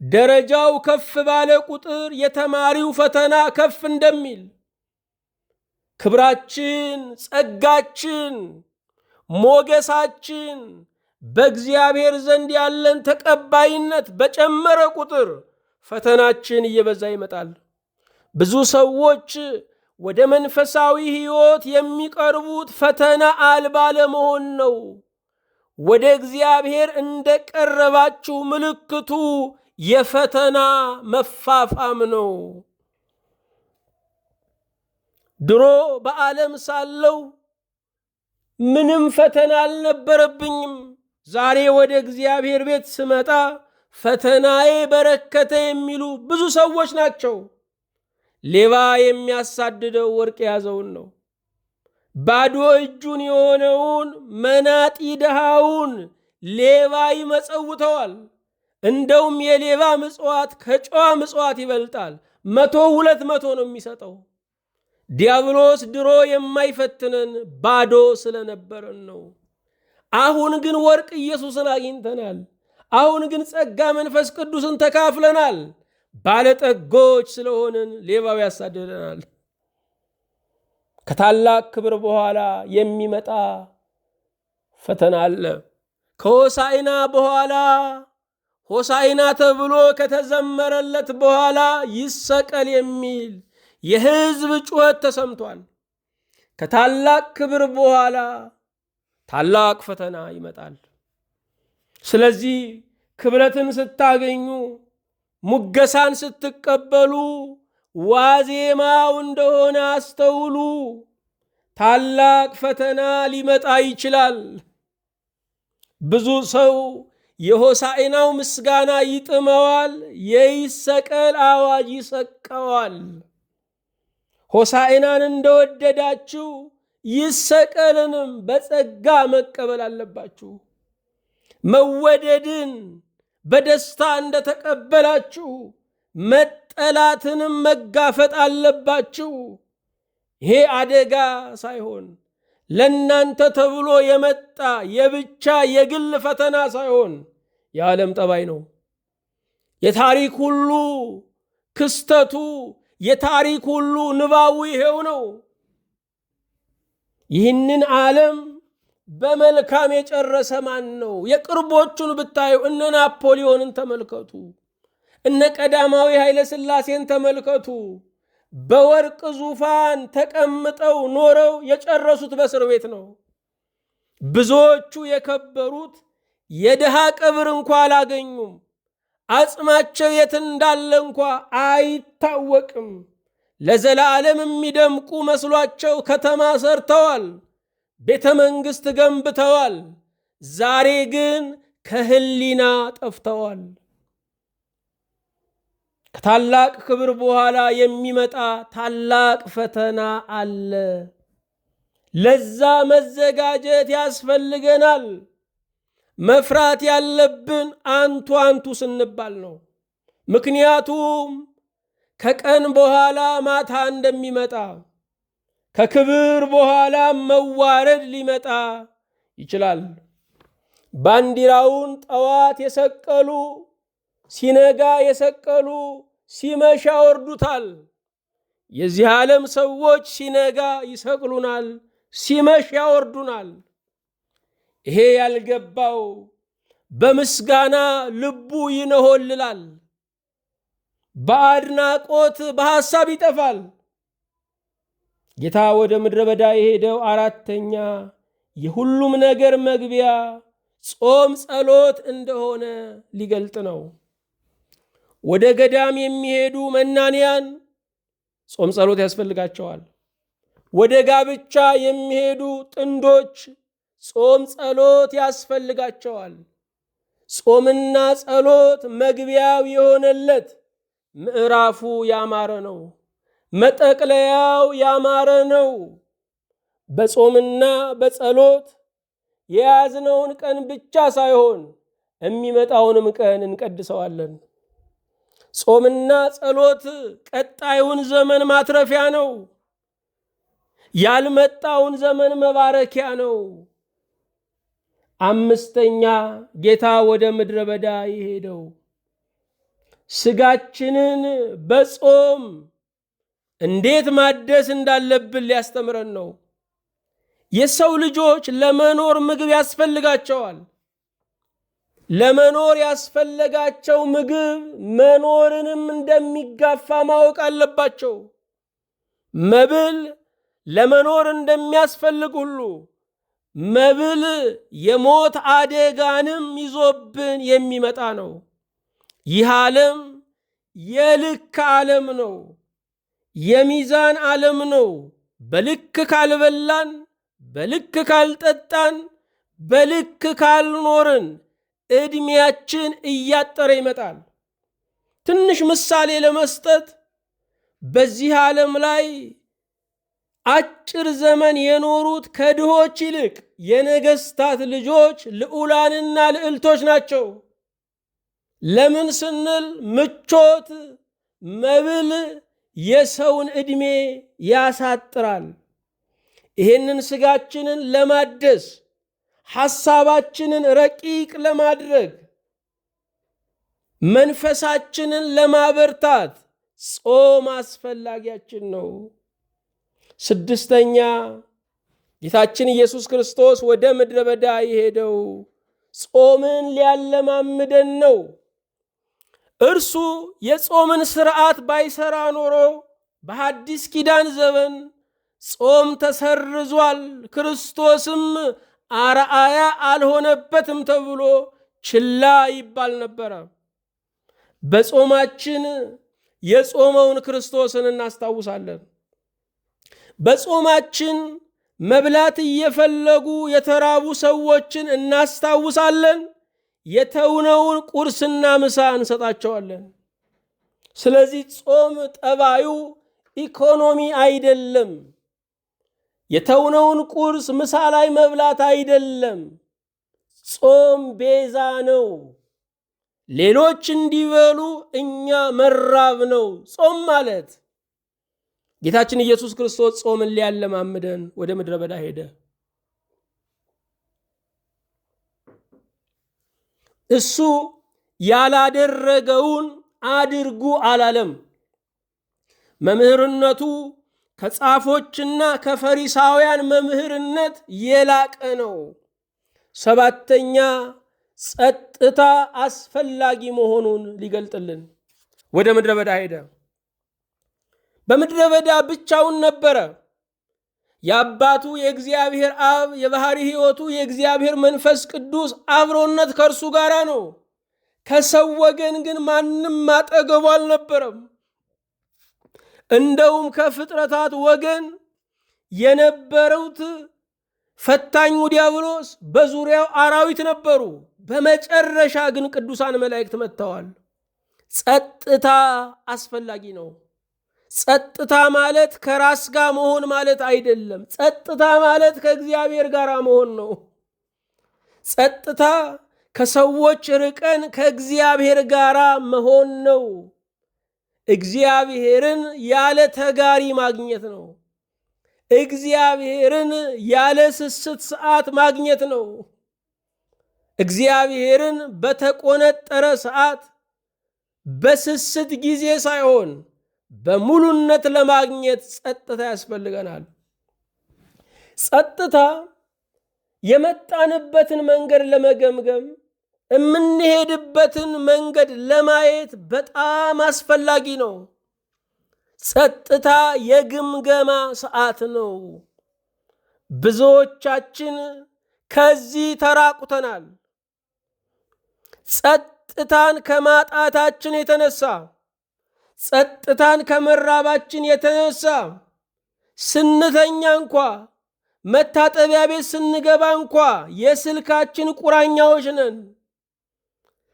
ደረጃው ከፍ ባለ ቁጥር የተማሪው ፈተና ከፍ እንደሚል ክብራችን፣ ጸጋችን፣ ሞገሳችን በእግዚአብሔር ዘንድ ያለን ተቀባይነት በጨመረ ቁጥር ፈተናችን እየበዛ ይመጣል። ብዙ ሰዎች ወደ መንፈሳዊ ሕይወት የሚቀርቡት ፈተና አልባ ለመሆን ነው። ወደ እግዚአብሔር እንደቀረባችሁ ምልክቱ የፈተና መፋፋም ነው። ድሮ በዓለም ሳለው ምንም ፈተና አልነበረብኝም። ዛሬ ወደ እግዚአብሔር ቤት ስመጣ ፈተናዬ በረከተ የሚሉ ብዙ ሰዎች ናቸው። ሌባ የሚያሳድደው ወርቅ የያዘውን ነው። ባዶ እጁን የሆነውን መናጢ ድሃውን ሌባ ይመጸውተዋል። እንደውም የሌባ ምጽዋት ከጨዋ ምጽዋት ይበልጣል። 100 200 ነው የሚሰጠው። ዲያብሎስ ድሮ የማይፈትነን ባዶ ስለነበረን ነው። አሁን ግን ወርቅ ኢየሱስን አግኝተናል። አሁን ግን ጸጋ መንፈስ ቅዱስን ተካፍለናል። ባለጠጎች ስለሆንን ሌባው ያሳድደናል። ከታላቅ ክብር በኋላ የሚመጣ ፈተና አለ። ከሆሳዕና በኋላ ሆሳዕና ተብሎ ከተዘመረለት በኋላ ይሰቀል የሚል የሕዝብ ጩኸት ተሰምቷል። ከታላቅ ክብር በኋላ ታላቅ ፈተና ይመጣል። ስለዚህ ክብረትን ስታገኙ፣ ሙገሳን ስትቀበሉ ዋዜማው እንደሆነ አስተውሉ። ታላቅ ፈተና ሊመጣ ይችላል። ብዙ ሰው የሆሳዕናው ምስጋና ይጥመዋል፣ የይሰቀል አዋጅ ይሰቀዋል። ሆሳዕናን እንደወደዳችሁ ይሰቀልንም በጸጋ መቀበል አለባችሁ። መወደድን በደስታ እንደተቀበላችሁ መጠላትንም መጋፈጥ አለባችሁ። ይሄ አደጋ ሳይሆን ለእናንተ ተብሎ የመጣ የብቻ የግል ፈተና ሳይሆን የዓለም ጠባይ ነው። የታሪክ ሁሉ ክስተቱ፣ የታሪክ ሁሉ ንባቡ ይሄው ነው። ይህንን ዓለም በመልካም የጨረሰ ማን ነው? የቅርቦቹን ብታዩ እነ ናፖሊዮንን ተመልከቱ፣ እነ ቀዳማዊ ኃይለ ሥላሴን ተመልከቱ። በወርቅ ዙፋን ተቀምጠው ኖረው የጨረሱት በእስር ቤት ነው። ብዙዎቹ የከበሩት የድሃ ቀብር እንኳ አላገኙም። አጽማቸው የት እንዳለ እንኳ አይታወቅም። ለዘላለም የሚደምቁ መስሏቸው ከተማ ሰርተዋል፣ ቤተ መንግሥት ገንብተዋል። ዛሬ ግን ከህሊና ጠፍተዋል። ከታላቅ ክብር በኋላ የሚመጣ ታላቅ ፈተና አለ። ለዛ መዘጋጀት ያስፈልገናል። መፍራት ያለብን አንቱ አንቱ ስንባል ነው። ምክንያቱም ከቀን በኋላ ማታ እንደሚመጣ፣ ከክብር በኋላ መዋረድ ሊመጣ ይችላል። ባንዲራውን ጠዋት የሰቀሉ ሲነጋ የሰቀሉ ሲመሽ ያወርዱታል። የዚህ ዓለም ሰዎች ሲነጋ ይሰቅሉናል፣ ሲመሽ ያወርዱናል። ይሄ ያልገባው በምስጋና ልቡ ይነሆልላል፣ በአድናቆት በሐሳብ ይጠፋል። ጌታ ወደ ምድረ በዳ የሄደው አራተኛ የሁሉም ነገር መግቢያ ጾም ጸሎት እንደሆነ ሊገልጥ ነው። ወደ ገዳም የሚሄዱ መናንያን ጾም ጸሎት ያስፈልጋቸዋል። ወደ ጋብቻ የሚሄዱ ጥንዶች ጾም ጸሎት ያስፈልጋቸዋል። ጾምና ጸሎት መግቢያው የሆነለት ምዕራፉ ያማረ ነው፣ መጠቅለያው ያማረ ነው። በጾምና በጸሎት የያዝነውን ቀን ብቻ ሳይሆን የሚመጣውንም ቀን እንቀድሰዋለን። ጾምና ጸሎት ቀጣዩን ዘመን ማትረፊያ ነው፣ ያልመጣውን ዘመን መባረኪያ ነው። አምስተኛ ጌታ ወደ ምድረ በዳ የሄደው ስጋችንን በጾም እንዴት ማደስ እንዳለብን ሊያስተምረን ነው። የሰው ልጆች ለመኖር ምግብ ያስፈልጋቸዋል። ለመኖር ያስፈልጋቸው ምግብ መኖርንም እንደሚጋፋ ማወቅ አለባቸው። መብል ለመኖር እንደሚያስፈልግ ሁሉ መብል የሞት አደጋንም ይዞብን የሚመጣ ነው። ይህ ዓለም የልክ ዓለም ነው፣ የሚዛን ዓለም ነው። በልክ ካልበላን፣ በልክ ካልጠጣን፣ በልክ ካልኖርን ዕድሜያችን እያጠረ ይመጣል። ትንሽ ምሳሌ ለመስጠት በዚህ ዓለም ላይ አጭር ዘመን የኖሩት ከድሆች ይልቅ የነገስታት ልጆች ልዑላንና ልዕልቶች ናቸው። ለምን ስንል ምቾት፣ መብል የሰውን ዕድሜ ያሳጥራል። ይሄንን ስጋችንን ለማደስ ሐሳባችንን ረቂቅ ለማድረግ መንፈሳችንን ለማበርታት ጾም አስፈላጊያችን ነው። ስድስተኛ ጌታችን ኢየሱስ ክርስቶስ ወደ ምድረ በዳ የሄደው ጾምን ሊያለማምደን ነው። እርሱ የጾምን ሥርዓት ባይሰራ ኖሮ በሐዲስ ኪዳን ዘመን ጾም ተሰርዟል፣ ክርስቶስም አርአያ አልሆነበትም ተብሎ ችላ ይባል ነበረ። በጾማችን የጾመውን ክርስቶስን እናስታውሳለን። በጾማችን መብላት እየፈለጉ የተራቡ ሰዎችን እናስታውሳለን። የተውነውን ቁርስና ምሳ እንሰጣቸዋለን። ስለዚህ ጾም ጠባዩ ኢኮኖሚ አይደለም። የተውነውን ቁርስ ምሳ ላይ መብላት አይደለም። ጾም ቤዛ ነው። ሌሎች እንዲበሉ እኛ መራብ ነው ጾም ማለት። ጌታችን ኢየሱስ ክርስቶስ ጾምን ሊያለማምደን ወደ ምድረ በዳ ሄደ። እሱ ያላደረገውን አድርጉ አላለም። መምህርነቱ ከጻፎችና ከፈሪሳውያን መምህርነት የላቀ ነው። ሰባተኛ ጸጥታ አስፈላጊ መሆኑን ሊገልጥልን ወደ ምድረ በዳ ሄደ። በምድረ በዳ ብቻውን ነበረ። የአባቱ የእግዚአብሔር አብ የባህሪ ሕይወቱ የእግዚአብሔር መንፈስ ቅዱስ አብሮነት ከእርሱ ጋር ነው። ከሰው ወገን ግን ማንም አጠገቡ አልነበረም። እንደውም ከፍጥረታት ወገን የነበሩት ፈታኙ ዲያብሎስ፣ በዙሪያው አራዊት ነበሩ። በመጨረሻ ግን ቅዱሳን መላእክት መጥተዋል። ጸጥታ አስፈላጊ ነው። ጸጥታ ማለት ከራስ ጋር መሆን ማለት አይደለም። ጸጥታ ማለት ከእግዚአብሔር ጋር መሆን ነው። ጸጥታ ከሰዎች ርቀን ከእግዚአብሔር ጋር መሆን ነው። እግዚአብሔርን ያለ ተጋሪ ማግኘት ነው። እግዚአብሔርን ያለ ስስት ሰዓት ማግኘት ነው። እግዚአብሔርን በተቆነጠረ ሰዓት በስስት ጊዜ ሳይሆን በሙሉነት ለማግኘት ጸጥታ ያስፈልገናል። ጸጥታ የመጣንበትን መንገድ ለመገምገም፣ የምንሄድበትን መንገድ ለማየት በጣም አስፈላጊ ነው። ጸጥታ የግምገማ ሰዓት ነው። ብዙዎቻችን ከዚህ ተራቁተናል። ጸጥታን ከማጣታችን የተነሳ፣ ጸጥታን ከመራባችን የተነሳ ስንተኛ እንኳ፣ መታጠቢያ ቤት ስንገባ እንኳ የስልካችን ቁራኛዎች ነን።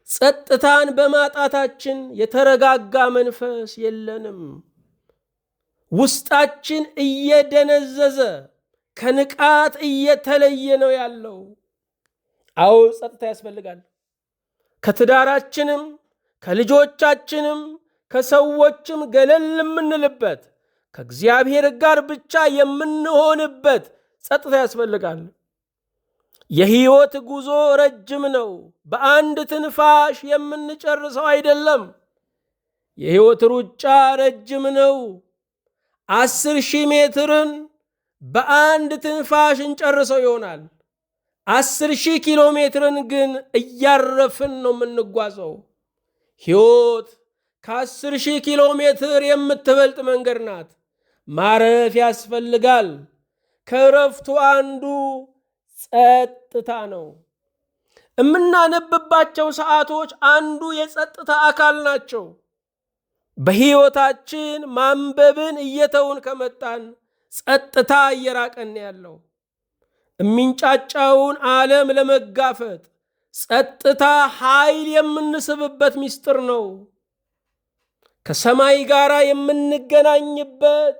ጸጥታን በማጣታችን የተረጋጋ መንፈስ የለንም። ውስጣችን እየደነዘዘ ከንቃት እየተለየ ነው ያለው። አዎ ጸጥታ ያስፈልጋል። ከትዳራችንም ከልጆቻችንም ከሰዎችም ገለል የምንልበት ከእግዚአብሔር ጋር ብቻ የምንሆንበት ጸጥታ ያስፈልጋል። የህይወት ጉዞ ረጅም ነው። በአንድ ትንፋሽ የምንጨርሰው አይደለም። የህይወት ሩጫ ረጅም ነው። 10,000 ሜትርን በአንድ ትንፋሽ እንጨርሰው ይሆናል። 10,000 ኪሎ ሜትርን ግን እያረፍን ነው የምንጓዘው። ህይወት ከ10,000 ኪሎ ሜትር የምትበልጥ መንገድ ናት። ማረፍ ያስፈልጋል። ከእረፍቱ አንዱ ጸጥታ ነው። የምናነብባቸው ሰዓቶች አንዱ የጸጥታ አካል ናቸው። በህይወታችን ማንበብን እየተውን ከመጣን ጸጥታ እየራቀን ያለው። የሚንጫጫውን ዓለም ለመጋፈጥ ጸጥታ ኃይል የምንስብበት ምስጢር ነው። ከሰማይ ጋር የምንገናኝበት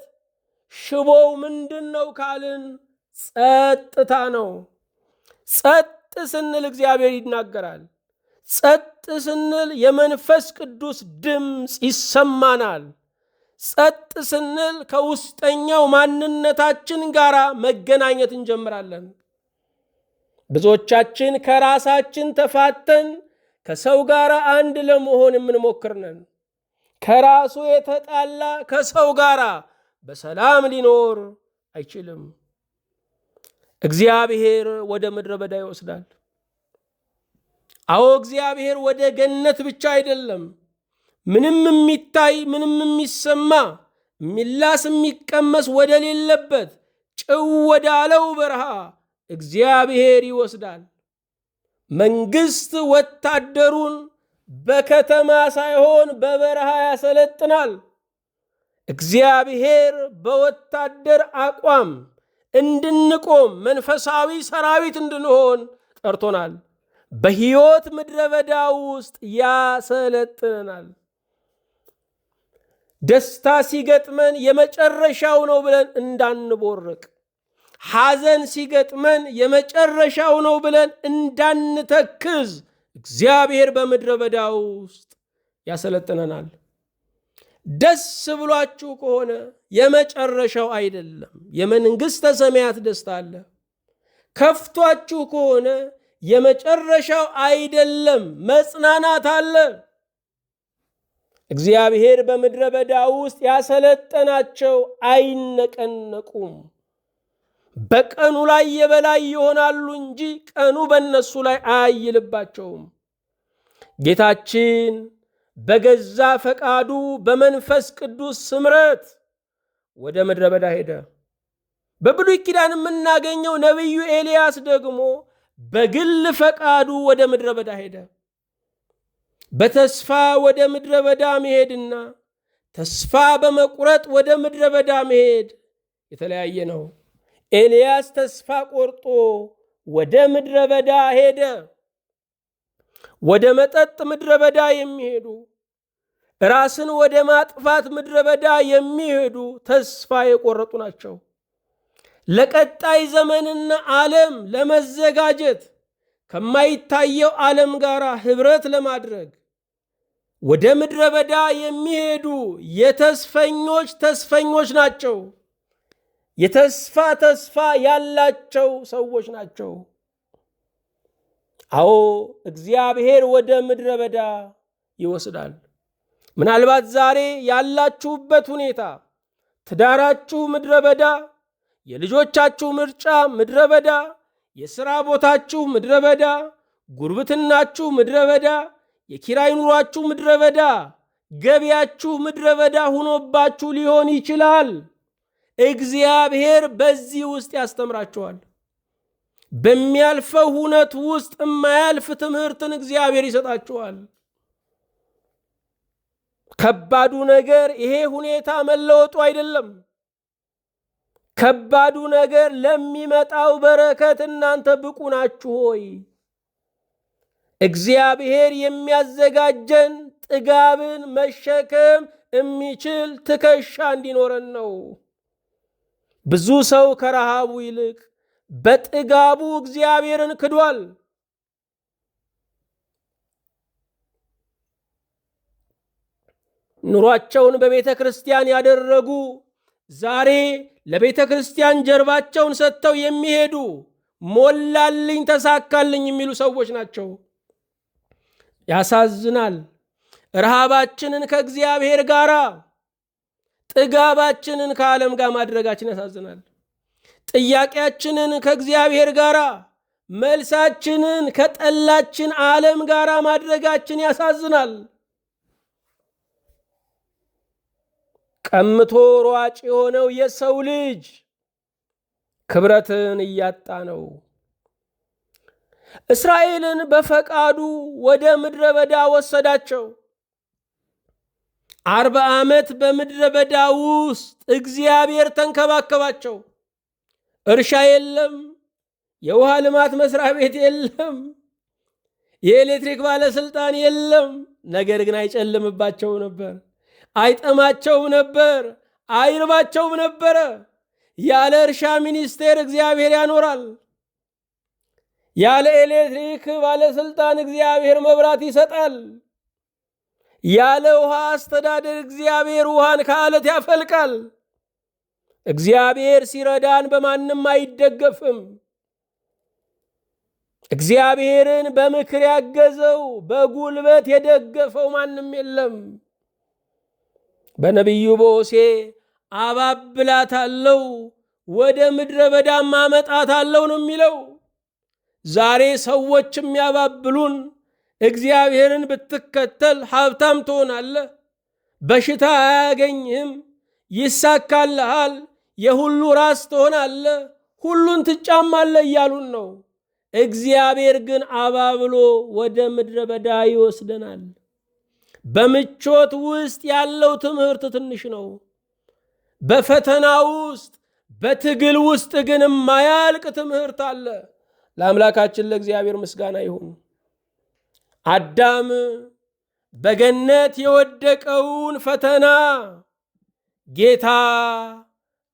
ሽቦው ምንድን ነው ካልን ጸጥታ ነው። ጸጥ ስንል እግዚአብሔር ይናገራል። ጸጥ ስንል የመንፈስ ቅዱስ ድምፅ ይሰማናል። ጸጥ ስንል ከውስጠኛው ማንነታችን ጋር መገናኘት እንጀምራለን። ብዙዎቻችን ከራሳችን ተፋተን ከሰው ጋር አንድ ለመሆን የምንሞክር ነን። ከራሱ የተጣላ ከሰው ጋር በሰላም ሊኖር አይችልም። እግዚአብሔር ወደ ምድረ በዳ ይወስዳል። አዎ እግዚአብሔር ወደ ገነት ብቻ አይደለም። ምንም የሚታይ ምንም የሚሰማ የሚላስ የሚቀመስ ወደ ሌለበት ጭው ወዳለው በረሃ እግዚአብሔር ይወስዳል። መንግስት ወታደሩን በከተማ ሳይሆን በበረሃ ያሰለጥናል። እግዚአብሔር በወታደር አቋም እንድንቆም መንፈሳዊ ሰራዊት እንድንሆን ጠርቶናል። በሕይወት ምድረ በዳ ውስጥ ያሰለጥነናል። ደስታ ሲገጥመን የመጨረሻው ነው ብለን እንዳንቦርቅ፣ ሐዘን ሲገጥመን የመጨረሻው ነው ብለን እንዳንተክዝ እግዚአብሔር በምድረ በዳ ውስጥ ያሰለጥነናል። ደስ ብሏችሁ ከሆነ የመጨረሻው አይደለም፣ የመንግሥተ ሰማያት ደስታ አለ። ከፍቷችሁ ከሆነ የመጨረሻው አይደለም፣ መጽናናት አለ። እግዚአብሔር በምድረ በዳ ውስጥ ያሰለጠናቸው አይነቀነቁም። በቀኑ ላይ የበላይ ይሆናሉ እንጂ ቀኑ በእነሱ ላይ አይልባቸውም። ጌታችን በገዛ ፈቃዱ በመንፈስ ቅዱስ ስምረት ወደ ምድረ በዳ ሄደ። በብሉይ ኪዳን የምናገኘው ነቢዩ ኤልያስ ደግሞ በግል ፈቃዱ ወደ ምድረ በዳ ሄደ። በተስፋ ወደ ምድረ በዳ መሄድና ተስፋ በመቁረጥ ወደ ምድረ በዳ መሄድ የተለያየ ነው። ኤልያስ ተስፋ ቆርጦ ወደ ምድረ በዳ ሄደ። ወደ መጠጥ ምድረ በዳ የሚሄዱ፣ ራስን ወደ ማጥፋት ምድረ በዳ የሚሄዱ ተስፋ የቆረጡ ናቸው። ለቀጣይ ዘመንና ዓለም ለመዘጋጀት ከማይታየው ዓለም ጋር ህብረት ለማድረግ ወደ ምድረ በዳ የሚሄዱ የተስፈኞች ተስፈኞች ናቸው። ተስፋ ያላቸው ሰዎች ናቸው። አዎ እግዚአብሔር ወደ ምድረ በዳ ይወስዳል። ምናልባት ዛሬ ያላችሁበት ሁኔታ፣ ትዳራችሁ ምድረ በዳ፣ የልጆቻችሁ ምርጫ ምድረ በዳ፣ የሥራ ቦታችሁ ምድረ በዳ፣ ጉርብትናችሁ ምድረ በዳ፣ የኪራይ ኑሯችሁ ምድረ በዳ፣ ገቢያችሁ ምድረ በዳ ሆኖባችሁ ሊሆን ይችላል። እግዚአብሔር በዚህ ውስጥ ያስተምራችኋል። በሚያልፈው ሁነት ውስጥ የማያልፍ ትምህርትን እግዚአብሔር ይሰጣችኋል። ከባዱ ነገር ይሄ ሁኔታ መለወጡ አይደለም። ከባዱ ነገር ለሚመጣው በረከት እናንተ ብቁ ናችሁ ሆይ? እግዚአብሔር የሚያዘጋጀን ጥጋብን መሸከም የሚችል ትከሻ እንዲኖረን ነው። ብዙ ሰው ከረሃቡ ይልቅ በጥጋቡ እግዚአብሔርን ክዷል። ኑሯቸውን በቤተ ክርስቲያን ያደረጉ ዛሬ ለቤተ ክርስቲያን ጀርባቸውን ሰጥተው የሚሄዱ ሞላልኝ፣ ተሳካልኝ የሚሉ ሰዎች ናቸው። ያሳዝናል። ረሃባችንን ከእግዚአብሔር ጋር፣ ጥጋባችንን ከዓለም ጋር ማድረጋችን ያሳዝናል። ጥያቄያችንን ከእግዚአብሔር ጋር፣ መልሳችንን ከጠላችን ዓለም ጋር ማድረጋችን ያሳዝናል። ቀምቶ ሯጭ የሆነው የሰው ልጅ ክብረትን እያጣ ነው። እስራኤልን በፈቃዱ ወደ ምድረ በዳ ወሰዳቸው። 40 ዓመት በምድረ በዳ ውስጥ እግዚአብሔር ተንከባከባቸው። እርሻ የለም፣ የውሃ ልማት መስሪያ ቤት የለም፣ የኤሌክትሪክ ባለስልጣን የለም። ነገር ግን አይጨልምባቸው ነበር፣ አይጠማቸውም ነበር፣ አይርባቸውም ነበረ። ያለ እርሻ ሚኒስቴር እግዚአብሔር ያኖራል። ያለ ኤሌክትሪክ ባለስልጣን እግዚአብሔር መብራት ይሰጣል። ያለ ውሃ አስተዳደር እግዚአብሔር ውሃን ከዓለት ያፈልቃል። እግዚአብሔር ሲረዳን በማንም አይደገፍም። እግዚአብሔርን በምክር ያገዘው በጉልበት የደገፈው ማንም የለም። በነቢዩ በሆሴዕ አባብላታለሁ ወደ ምድረ በዳም አመጣታለሁ ነው የሚለው። ዛሬ ሰዎች የሚያባብሉን እግዚአብሔርን ብትከተል ሀብታም ትሆናለህ፣ በሽታ አያገኝህም፣ ይሳካልሃል፣ የሁሉ ራስ ትሆናለህ፣ ሁሉን ትጫማለህ እያሉን ነው። እግዚአብሔር ግን አባብሎ ወደ ምድረ በዳ ይወስደናል። በምቾት ውስጥ ያለው ትምህርት ትንሽ ነው። በፈተና ውስጥ በትግል ውስጥ ግን የማያልቅ ትምህርት አለ። ለአምላካችን ለእግዚአብሔር ምስጋና ይሁን። አዳም በገነት የወደቀውን ፈተና ጌታ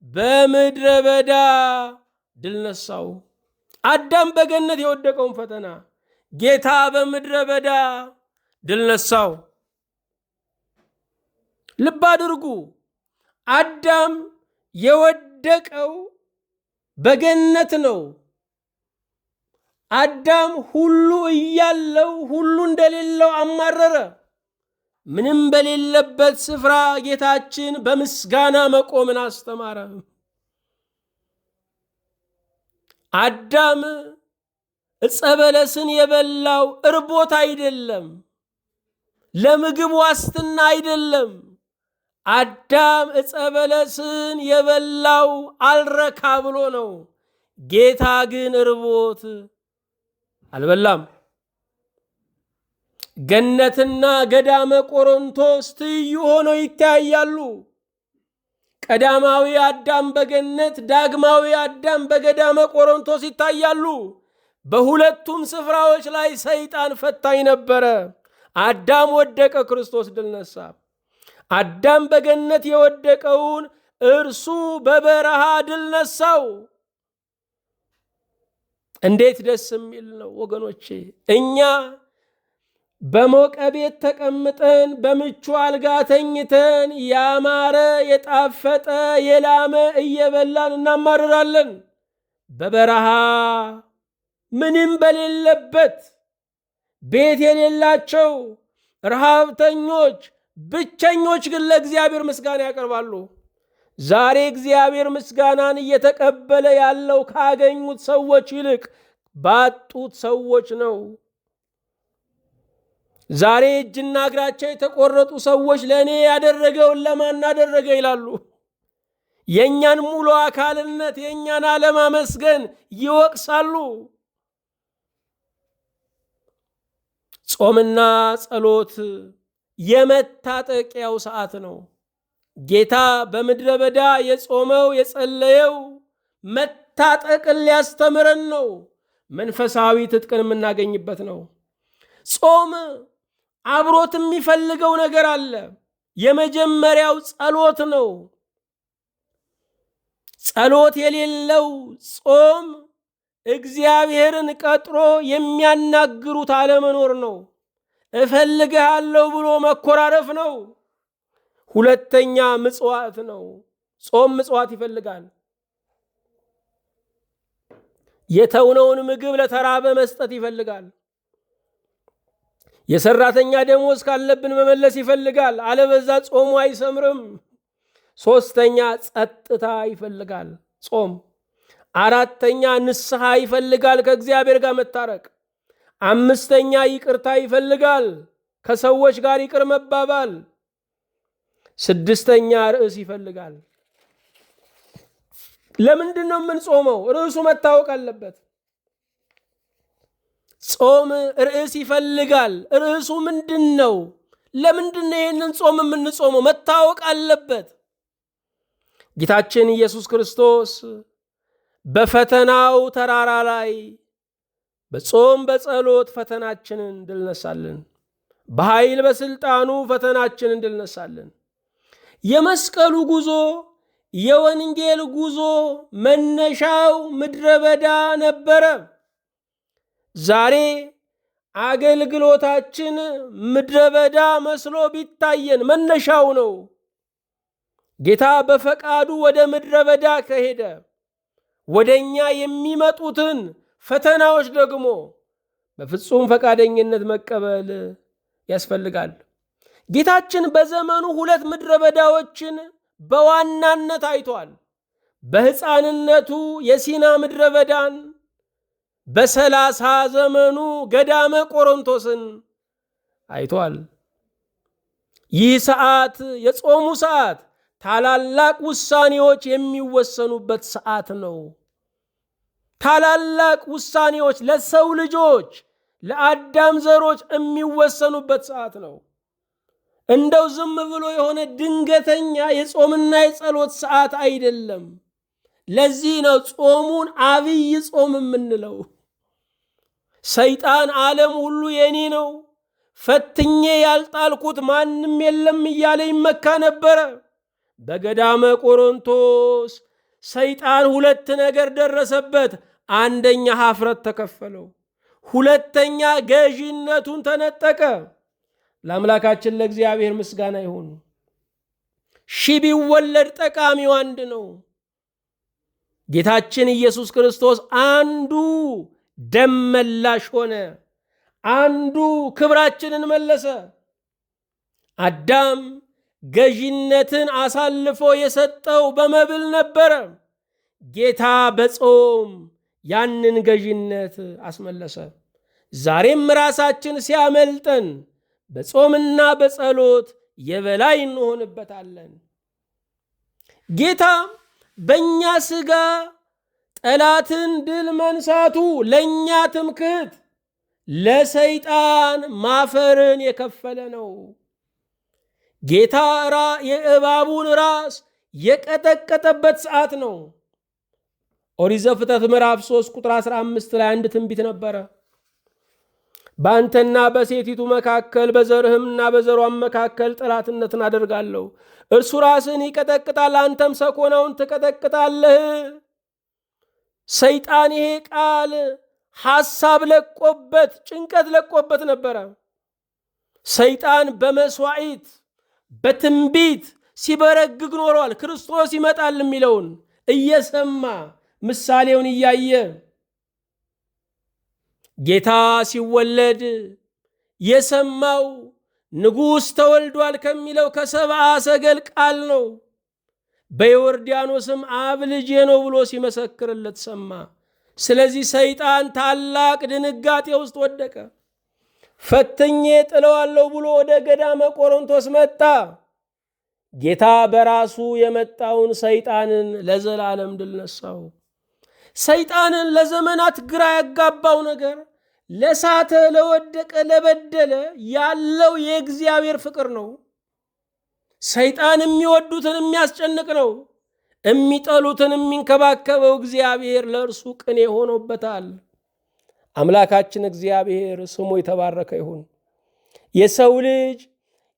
በምድረ በዳ ድል ነሳው። አዳም በገነት የወደቀውን ፈተና ጌታ በምድረ በዳ ድል ነሳው። ልብ አድርጉ። አዳም የወደቀው በገነት ነው። አዳም ሁሉ እያለው ሁሉ እንደሌለው አማረረ። ምንም በሌለበት ስፍራ ጌታችን በምስጋና መቆምን አስተማረ። አዳም ዕፀ በለስን የበላው እርቦት አይደለም፣ ለምግብ ዋስትና አይደለም። አዳም ዕፀ በለስን የበላው አልረካ ብሎ ነው። ጌታ ግን እርቦት አልበላም። ገነትና ገዳመ ቆሮንቶስ ትይዩ ሆነው ይታያሉ። ቀዳማዊ አዳም በገነት፣ ዳግማዊ አዳም በገዳመ ቆሮንቶስ ይታያሉ። በሁለቱም ስፍራዎች ላይ ሰይጣን ፈታኝ ነበረ። አዳም ወደቀ፣ ክርስቶስ ድል ነሳ። አዳም በገነት የወደቀውን እርሱ በበረሃ ድል ነሳው። እንዴት ደስ የሚል ነው ወገኖቼ! እኛ በሞቀ ቤት ተቀምጠን በምቹ አልጋ ተኝተን ያማረ የጣፈጠ የላመ እየበላን እናማርራለን። በበረሃ ምንም በሌለበት ቤት የሌላቸው ረሃብተኞች፣ ብቸኞች ግን ለእግዚአብሔር ምስጋና ያቀርባሉ። ዛሬ እግዚአብሔር ምስጋናን እየተቀበለ ያለው ካገኙት ሰዎች ይልቅ ባጡት ሰዎች ነው። ዛሬ እጅና እግራቸው የተቆረጡ ሰዎች ለእኔ ያደረገውን ለማን አደረገ ይላሉ። የእኛን ሙሉ አካልነት፣ የእኛን አለማመስገን ይወቅሳሉ። ጾምና ጸሎት የመታጠቂያው ሰዓት ነው። ጌታ በምድረ በዳ የጾመው የጸለየው መታጠቅን ሊያስተምረን ነው። መንፈሳዊ ትጥቅን የምናገኝበት ነው። ጾም አብሮት የሚፈልገው ነገር አለ። የመጀመሪያው ጸሎት ነው። ጸሎት የሌለው ጾም እግዚአብሔርን ቀጥሮ የሚያናግሩት አለመኖር ነው። እፈልግሃለሁ ብሎ መኮራረፍ ነው። ሁለተኛ ምጽዋት ነው። ጾም ምጽዋት ይፈልጋል። የተውነውን ምግብ ለተራበ መስጠት ይፈልጋል። የሰራተኛ ደሞዝ ካለብን መመለስ ይፈልጋል። አለበዛ ጾሙ አይሰምርም። ሶስተኛ ጸጥታ ይፈልጋል ጾም። አራተኛ ንስሐ ይፈልጋል፣ ከእግዚአብሔር ጋር መታረቅ። አምስተኛ ይቅርታ ይፈልጋል፣ ከሰዎች ጋር ይቅር መባባል። ስድስተኛ ርዕስ ይፈልጋል። ለምንድን ነው የምንጾመው? ርዕሱ መታወቅ አለበት። ጾም ርዕስ ይፈልጋል። ርዕሱ ምንድን ነው? ለምንድን ነው ይህንን ጾም የምንጾመው? መታወቅ አለበት። ጌታችን ኢየሱስ ክርስቶስ በፈተናው ተራራ ላይ በጾም በጸሎት ፈተናችንን ድል ነሳልን። በኃይል በስልጣኑ ፈተናችንን ድል ነሳልን። የመስቀሉ ጉዞ፣ የወንጌል ጉዞ መነሻው ምድረ በዳ ነበረ። ዛሬ አገልግሎታችን ምድረ በዳ መስሎ ቢታየን መነሻው ነው። ጌታ በፈቃዱ ወደ ምድረ በዳ ከሄደ ወደኛ የሚመጡትን ፈተናዎች ደግሞ በፍጹም ፈቃደኝነት መቀበል ያስፈልጋል። ጌታችን በዘመኑ ሁለት ምድረ በዳዎችን በዋናነት አይቷል። በሕፃንነቱ የሲና ምድረ በዳን፣ በ30 ዘመኑ ገዳመ ቆሮንቶስን አይቷል። ይህ ሰዓት የጾሙ ሰዓት ታላላቅ ውሳኔዎች የሚወሰኑበት ሰዓት ነው። ታላላቅ ውሳኔዎች ለሰው ልጆች ለአዳም ዘሮች የሚወሰኑበት ሰዓት ነው። እንደው ዝም ብሎ የሆነ ድንገተኛ የጾምና የጸሎት ሰዓት አይደለም። ለዚህ ነው ጾሙን አብይ ጾም የምንለው። ሰይጣን ዓለም ሁሉ የኔ ነው፣ ፈትኜ ያልጣልኩት ማንም የለም እያለ ይመካ ነበረ። በገዳመ ቆሮንቶስ ሰይጣን ሁለት ነገር ደረሰበት። አንደኛ ኀፍረት ተከፈለው፣ ሁለተኛ ገዢነቱን ተነጠቀ። ለአምላካችን ለእግዚአብሔር ምስጋና ይሁን። ሺህ ቢወለድ ጠቃሚው አንድ ነው። ጌታችን ኢየሱስ ክርስቶስ አንዱ ደም መላሽ ሆነ፣ አንዱ ክብራችንን መለሰ። አዳም ገዢነትን አሳልፎ የሰጠው በመብል ነበረ። ጌታ በጾም ያንን ገዢነት አስመለሰ። ዛሬም ራሳችን ሲያመልጠን በጾምና በጸሎት የበላይ እንሆንበታለን። ጌታ በእኛ ሥጋ ጠላትን ድል መንሳቱ ለእኛ ትምክህት፣ ለሰይጣን ማፈርን የከፈለ ነው። ጌታ የእባቡን ራስ የቀጠቀጠበት ሰዓት ነው። ኦሪት ዘፍጥረት ምዕራፍ 3 ቁጥር 15 ላይ አንድ ትንቢት ነበረ። በአንተና በሴቲቱ መካከል በዘርህምና በዘሯም መካከል ጠላትነትን አደርጋለሁ። እርሱ ራስን ይቀጠቅጣል፣ አንተም ሰኮናውን ትቀጠቅጣለህ። ሰይጣን ይሄ ቃል ሐሳብ ለቆበት፣ ጭንቀት ለቆበት ነበረ። ሰይጣን በመስዋዕት በትንቢት ሲበረግግ ኖሯል። ክርስቶስ ይመጣል የሚለውን እየሰማ ምሳሌውን እያየ ጌታ ሲወለድ የሰማው ንጉሥ ተወልዷል ከሚለው ከሰብአ ሰገል ቃል ነው። በዮርዳኖስም አብ ልጄ ነው ብሎ ሲመሰክርለት ሰማ። ስለዚህ ሰይጣን ታላቅ ድንጋጤ ውስጥ ወደቀ። ፈትኜ ጥለዋለሁ ብሎ ወደ ገዳመ ቆሮንቶስ መጣ። ጌታ በራሱ የመጣውን ሰይጣንን ለዘላለም ድል ነሳው። ሰይጣንን ለዘመናት ግራ ያጋባው ነገር ለሳተ፣ ለወደቀ፣ ለበደለ ያለው የእግዚአብሔር ፍቅር ነው። ሰይጣን የሚወዱትን የሚያስጨንቅ ነው። የሚጠሉትን የሚንከባከበው እግዚአብሔር ለእርሱ ቅኔ ሆኖበታል። አምላካችን እግዚአብሔር ስሙ የተባረከ ይሁን። የሰው ልጅ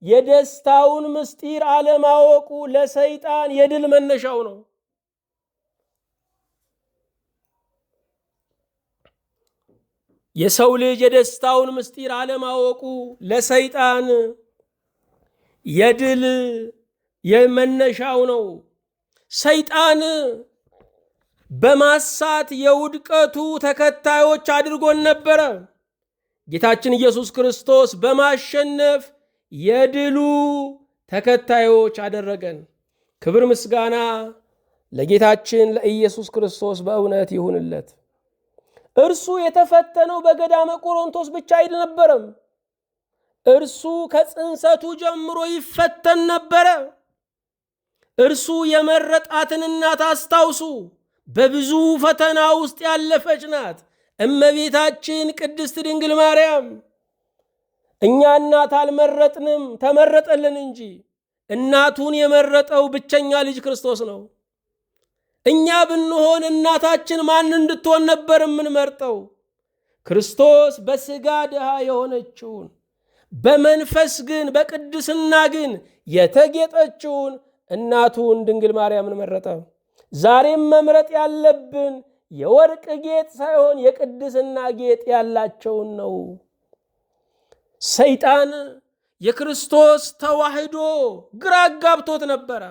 የደስታውን ምስጢር አለማወቁ ለሰይጣን የድል መነሻው ነው። የሰው ልጅ የደስታውን ምስጢር አለማወቁ ለሰይጣን የድል የመነሻው ነው። ሰይጣን በማሳት የውድቀቱ ተከታዮች አድርጎን ነበረ። ጌታችን ኢየሱስ ክርስቶስ በማሸነፍ የድሉ ተከታዮች አደረገን። ክብር ምስጋና ለጌታችን ለኢየሱስ ክርስቶስ በእውነት ይሁንለት። እርሱ የተፈተነው በገዳመ ቆሮንቶስ ብቻ አይደለም። እርሱ ከጽንሰቱ ጀምሮ ይፈተን ነበረ። እርሱ የመረጣትን እናት አስታውሱ። በብዙ ፈተና ውስጥ ያለፈች ናት እመቤታችን ቅድስት ድንግል ማርያም። እኛ እናት አልመረጥንም፣ ተመረጠልን እንጂ። እናቱን የመረጠው ብቸኛ ልጅ ክርስቶስ ነው። እኛ ብንሆን እናታችን ማን እንድትሆን ነበር የምንመርጠው? ክርስቶስ በሥጋ ድሃ የሆነችውን በመንፈስ ግን በቅድስና ግን የተጌጠችውን እናቱን ድንግል ማርያምን መረጠ። ዛሬም መምረጥ ያለብን የወርቅ ጌጥ ሳይሆን የቅድስና ጌጥ ያላቸውን ነው። ሰይጣን የክርስቶስ ተዋህዶ ግራ አጋብቶት ነበረ።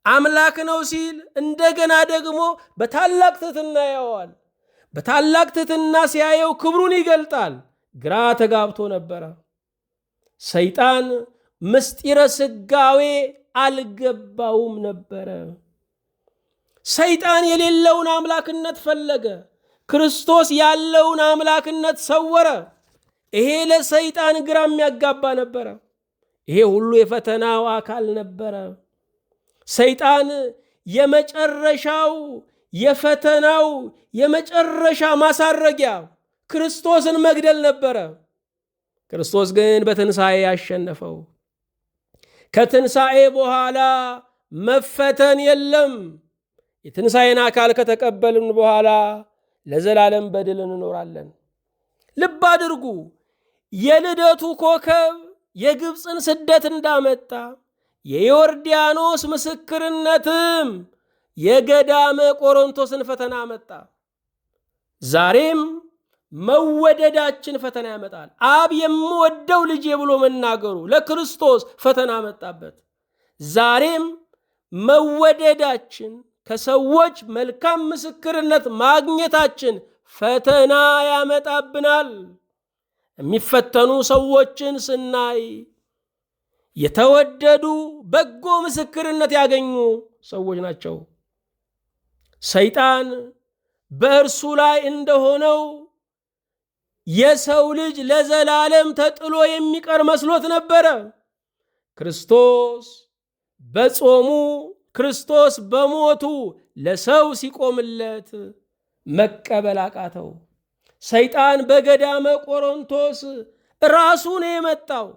አምላክ ነው ሲል እንደገና ደግሞ በታላቅ ትሕትና ያየዋል። በታላቅ ትሕትና ሲያየው ክብሩን ይገልጣል። ግራ ተጋብቶ ነበረ። ሰይጣን ምስጢረ ሥጋዌ አልገባውም ነበረ። ሰይጣን የሌለውን አምላክነት ፈለገ። ክርስቶስ ያለውን አምላክነት ሰወረ። ይሄ ለሰይጣን ግራ የሚያጋባ ነበረ። ይሄ ሁሉ የፈተናው አካል ነበረ። ሰይጣን የመጨረሻው የፈተናው የመጨረሻ ማሳረጊያ ክርስቶስን መግደል ነበረ። ክርስቶስ ግን በትንሣኤ ያሸነፈው። ከትንሣኤ በኋላ መፈተን የለም። የትንሣኤን አካል ከተቀበልን በኋላ ለዘላለም በድል እንኖራለን። ልብ አድርጉ። የልደቱ ኮከብ የግብፅን ስደት እንዳመጣ የዮርዳኖስ ምስክርነትም የገዳመ ቆሮንቶስን ፈተና አመጣ። ዛሬም መወደዳችን ፈተና ያመጣል። አብ የምወደው ልጄ ብሎ መናገሩ ለክርስቶስ ፈተና አመጣበት። ዛሬም መወደዳችን ከሰዎች መልካም ምስክርነት ማግኘታችን ፈተና ያመጣብናል። የሚፈተኑ ሰዎችን ስናይ የተወደዱ በጎ ምስክርነት ያገኙ ሰዎች ናቸው። ሰይጣን በእርሱ ላይ እንደሆነው የሰው ልጅ ለዘላለም ተጥሎ የሚቀር መስሎት ነበረ። ክርስቶስ በጾሙ ክርስቶስ በሞቱ ለሰው ሲቆምለት መቀበል አቃተው። ሰይጣን በገዳመ ቆሮንቶስ ራሱን የመጣው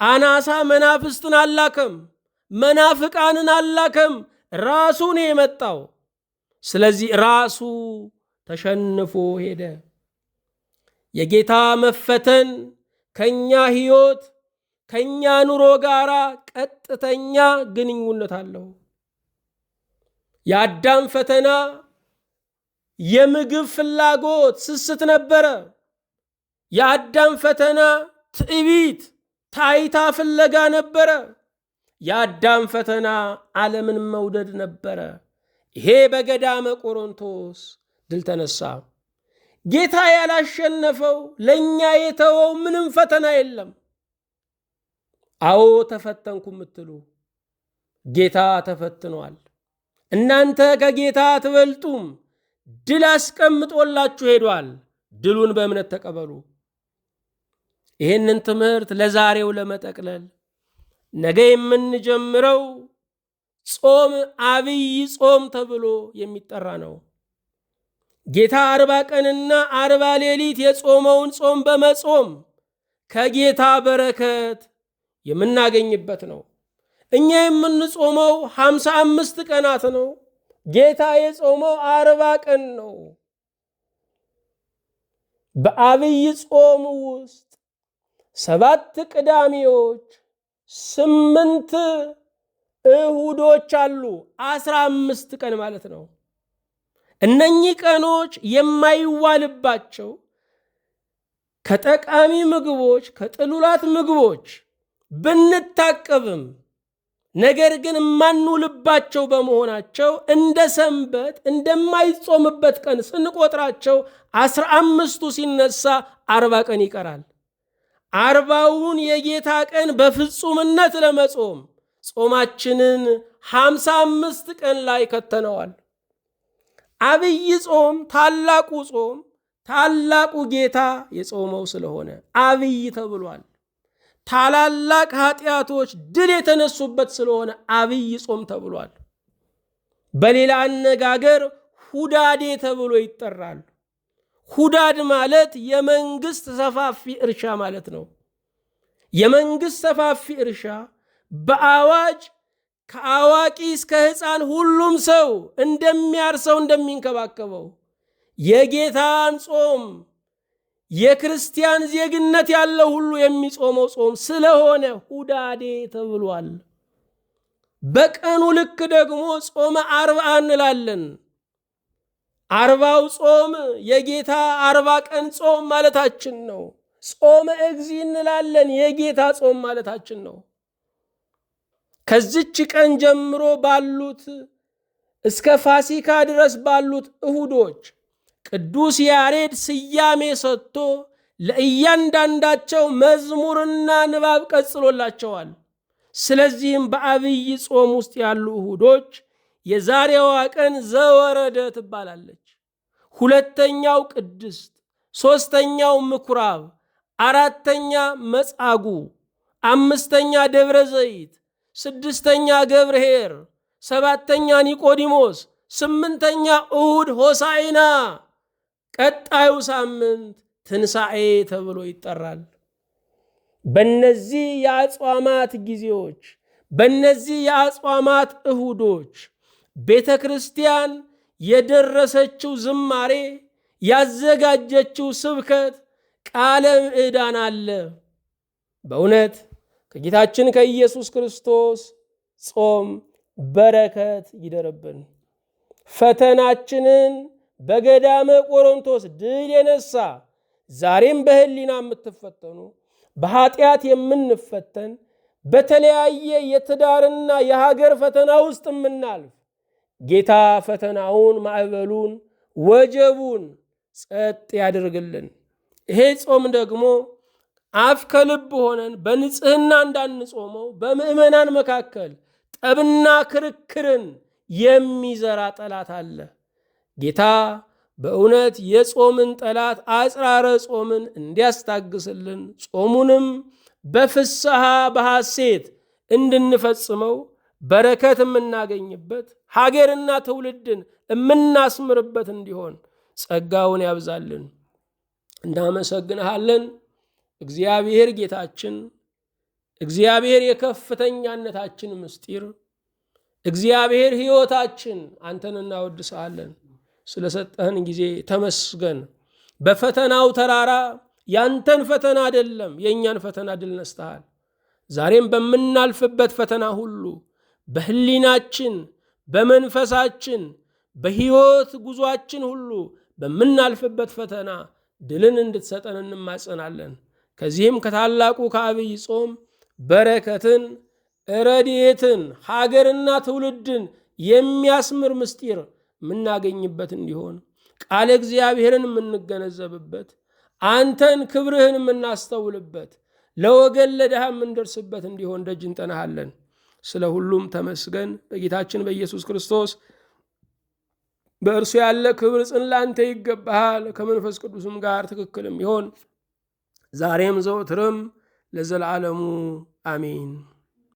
አናሳ መናፍስትን አላከም፣ መናፍቃንን አላከም፣ ራሱን የመጣው። ስለዚህ ራሱ ተሸንፎ ሄደ። የጌታ መፈተን ከኛ ሕይወት ከኛ ኑሮ ጋር ቀጥተኛ ግንኙነት አለው። የአዳም ፈተና የምግብ ፍላጎት ስስት ነበረ። የአዳም ፈተና ትዕቢት ታይታ ፍለጋ ነበረ። የአዳም ፈተና ዓለምን መውደድ ነበረ። ይሄ በገዳመ ቆሮንቶስ ድል ተነሳ። ጌታ ያላሸነፈው ለኛ የተወው ምንም ፈተና የለም። አዎ ተፈተንኩ የምትሉ ጌታ ተፈትኗል። እናንተ ከጌታ አትበልጡም፣ ድል አስቀምጦላችሁ ሄዷል። ድሉን በእምነት ተቀበሉ። ይህንን ትምህርት ለዛሬው ለመጠቅለል ነገ የምንጀምረው ጾም አብይ ጾም ተብሎ የሚጠራ ነው። ጌታ 40 ቀንና 40 ሌሊት የጾመውን ጾም በመጾም ከጌታ በረከት የምናገኝበት ነው። እኛ የምንጾመው 55 ቀናት ነው። ጌታ የጾመው 40 ቀን ነው። በአብይ ጾም ውስጥ 7 ቅዳሜዎች፣ 8 እሁዶች አሉ። 15 ቀን ማለት ነው። እነኚህ ቀኖች የማይዋልባቸው ከጠቃሚ ምግቦች ከጥሉላት ምግቦች ብንታቀብም ነገር ግን የማንውልባቸው በመሆናቸው እንደ ሰንበት እንደማይጾምበት ቀን ስንቆጥራቸው 15ቱ ሲነሳ 40 ቀን ይቀራል። 40ውን የጌታ ቀን በፍጹምነት ለመጾም ጾማችንን 55 ቀን ላይ ከተነዋል። አብይ ጾም ታላቁ ጾም ታላቁ ጌታ የጾመው ስለሆነ አብይ ተብሏል። ታላላቅ ኃጢአቶች ድል የተነሱበት ስለሆነ አብይ ጾም ተብሏል። በሌላ አነጋገር ሁዳዴ ተብሎ ይጠራል። ሁዳድ ማለት የመንግስት ሰፋፊ እርሻ ማለት ነው። የመንግስት ሰፋፊ እርሻ በአዋጅ ከአዋቂ እስከ ሕፃን ሁሉም ሰው እንደሚያርሰው እንደሚንከባከበው የጌታን ጾም የክርስቲያን ዜግነት ያለው ሁሉ የሚጾመው ጾም ስለሆነ ሁዳዴ ተብሏል። በቀኑ ልክ ደግሞ ጾመ 40 እንላለን። 40ው ጾም የጌታ 40 ቀን ጾም ማለታችን ነው። ጾመ እግዚእ እንላለን፣ የጌታ ጾም ማለታችን ነው። ከዚች ቀን ጀምሮ ባሉት እስከ ፋሲካ ድረስ ባሉት እሁዶች ቅዱስ ያሬድ ስያሜ ሰጥቶ ለእያንዳንዳቸው መዝሙርና ንባብ ቀጽሎላቸዋል። ስለዚህም በአብይ ጾም ውስጥ ያሉ እሁዶች የዛሬዋ ቀን ዘወረደ ትባላለች። ሁለተኛው ቅድስት፣ ሶስተኛው ምኩራብ፣ አራተኛ መጻጉዕ፣ አምስተኛ ደብረ ዘይት፣ ስድስተኛ ገብርኄር፣ ሰባተኛ ኒቆዲሞስ፣ ስምንተኛ እሁድ ሆሳዕና፣ ቀጣዩ ሳምንት ትንሣኤ ተብሎ ይጠራል። በእነዚህ የአጽዋማት ጊዜዎች በእነዚህ የአጽዋማት እሁዶች ቤተ ክርስቲያን የደረሰችው ዝማሬ ያዘጋጀችው ስብከት ቃለ ምዕዳን አለ። በእውነት ከጌታችን ከኢየሱስ ክርስቶስ ጾም በረከት ይደርብን። ፈተናችንን በገዳመ ቆሮንቶስ ድል የነሳ ዛሬም በህሊና የምትፈተኑ በኃጢአት የምንፈተን በተለያየ የትዳርና የሀገር ፈተና ውስጥ የምናልፍ ጌታ ፈተናውን ማዕበሉን ወጀቡን ጸጥ ያድርግልን። ይሄ ጾም ደግሞ አፍ ከልብ ሆነን በንጽህና እንዳንጾመው በምዕመናን መካከል ጠብና ክርክርን የሚዘራ ጠላት አለ። ጌታ በእውነት የጾምን ጠላት አጽራረ ጾምን እንዲያስታግስልን ጾሙንም በፍስሐ በሐሴት እንድንፈጽመው በረከት የምናገኝበት ሀገርና ትውልድን የምናስምርበት እንዲሆን ጸጋውን ያብዛልን። እናመሰግንሃለን። እግዚአብሔር ጌታችን፣ እግዚአብሔር የከፍተኛነታችን ምስጢር፣ እግዚአብሔር ሕይወታችን አንተን እናወድስሃለን። ስለሰጠህን ጊዜ ተመስገን። በፈተናው ተራራ ያንተን ፈተና አይደለም የእኛን ፈተና ድል ነስተሃል። ዛሬም በምናልፍበት ፈተና ሁሉ በህሊናችን፣ በመንፈሳችን፣ በሕይወት ጉዟችን ሁሉ በምናልፍበት ፈተና ድልን እንድትሰጠን እንማጸናለን። ከዚህም ከታላቁ ከአብይ ጾም በረከትን፣ ረድኤትን፣ ሀገርና ትውልድን የሚያስምር ምስጢር የምናገኝበት እንዲሆን ቃለ እግዚአብሔርን የምንገነዘብበት አንተን ክብርህን የምናስተውልበት ለወገን ለድሃ የምንደርስበት እንዲሆን ደጅ እንጠናሃለን። ስለ ሁሉም ተመስገን። በጌታችን በኢየሱስ ክርስቶስ በእርሱ ያለ ክብር ጽን ላንተ ይገባሃል። ከመንፈስ ቅዱስም ጋር ትክክልም ይሆን ዛሬም ዘወትርም ለዘላለሙ አሜን።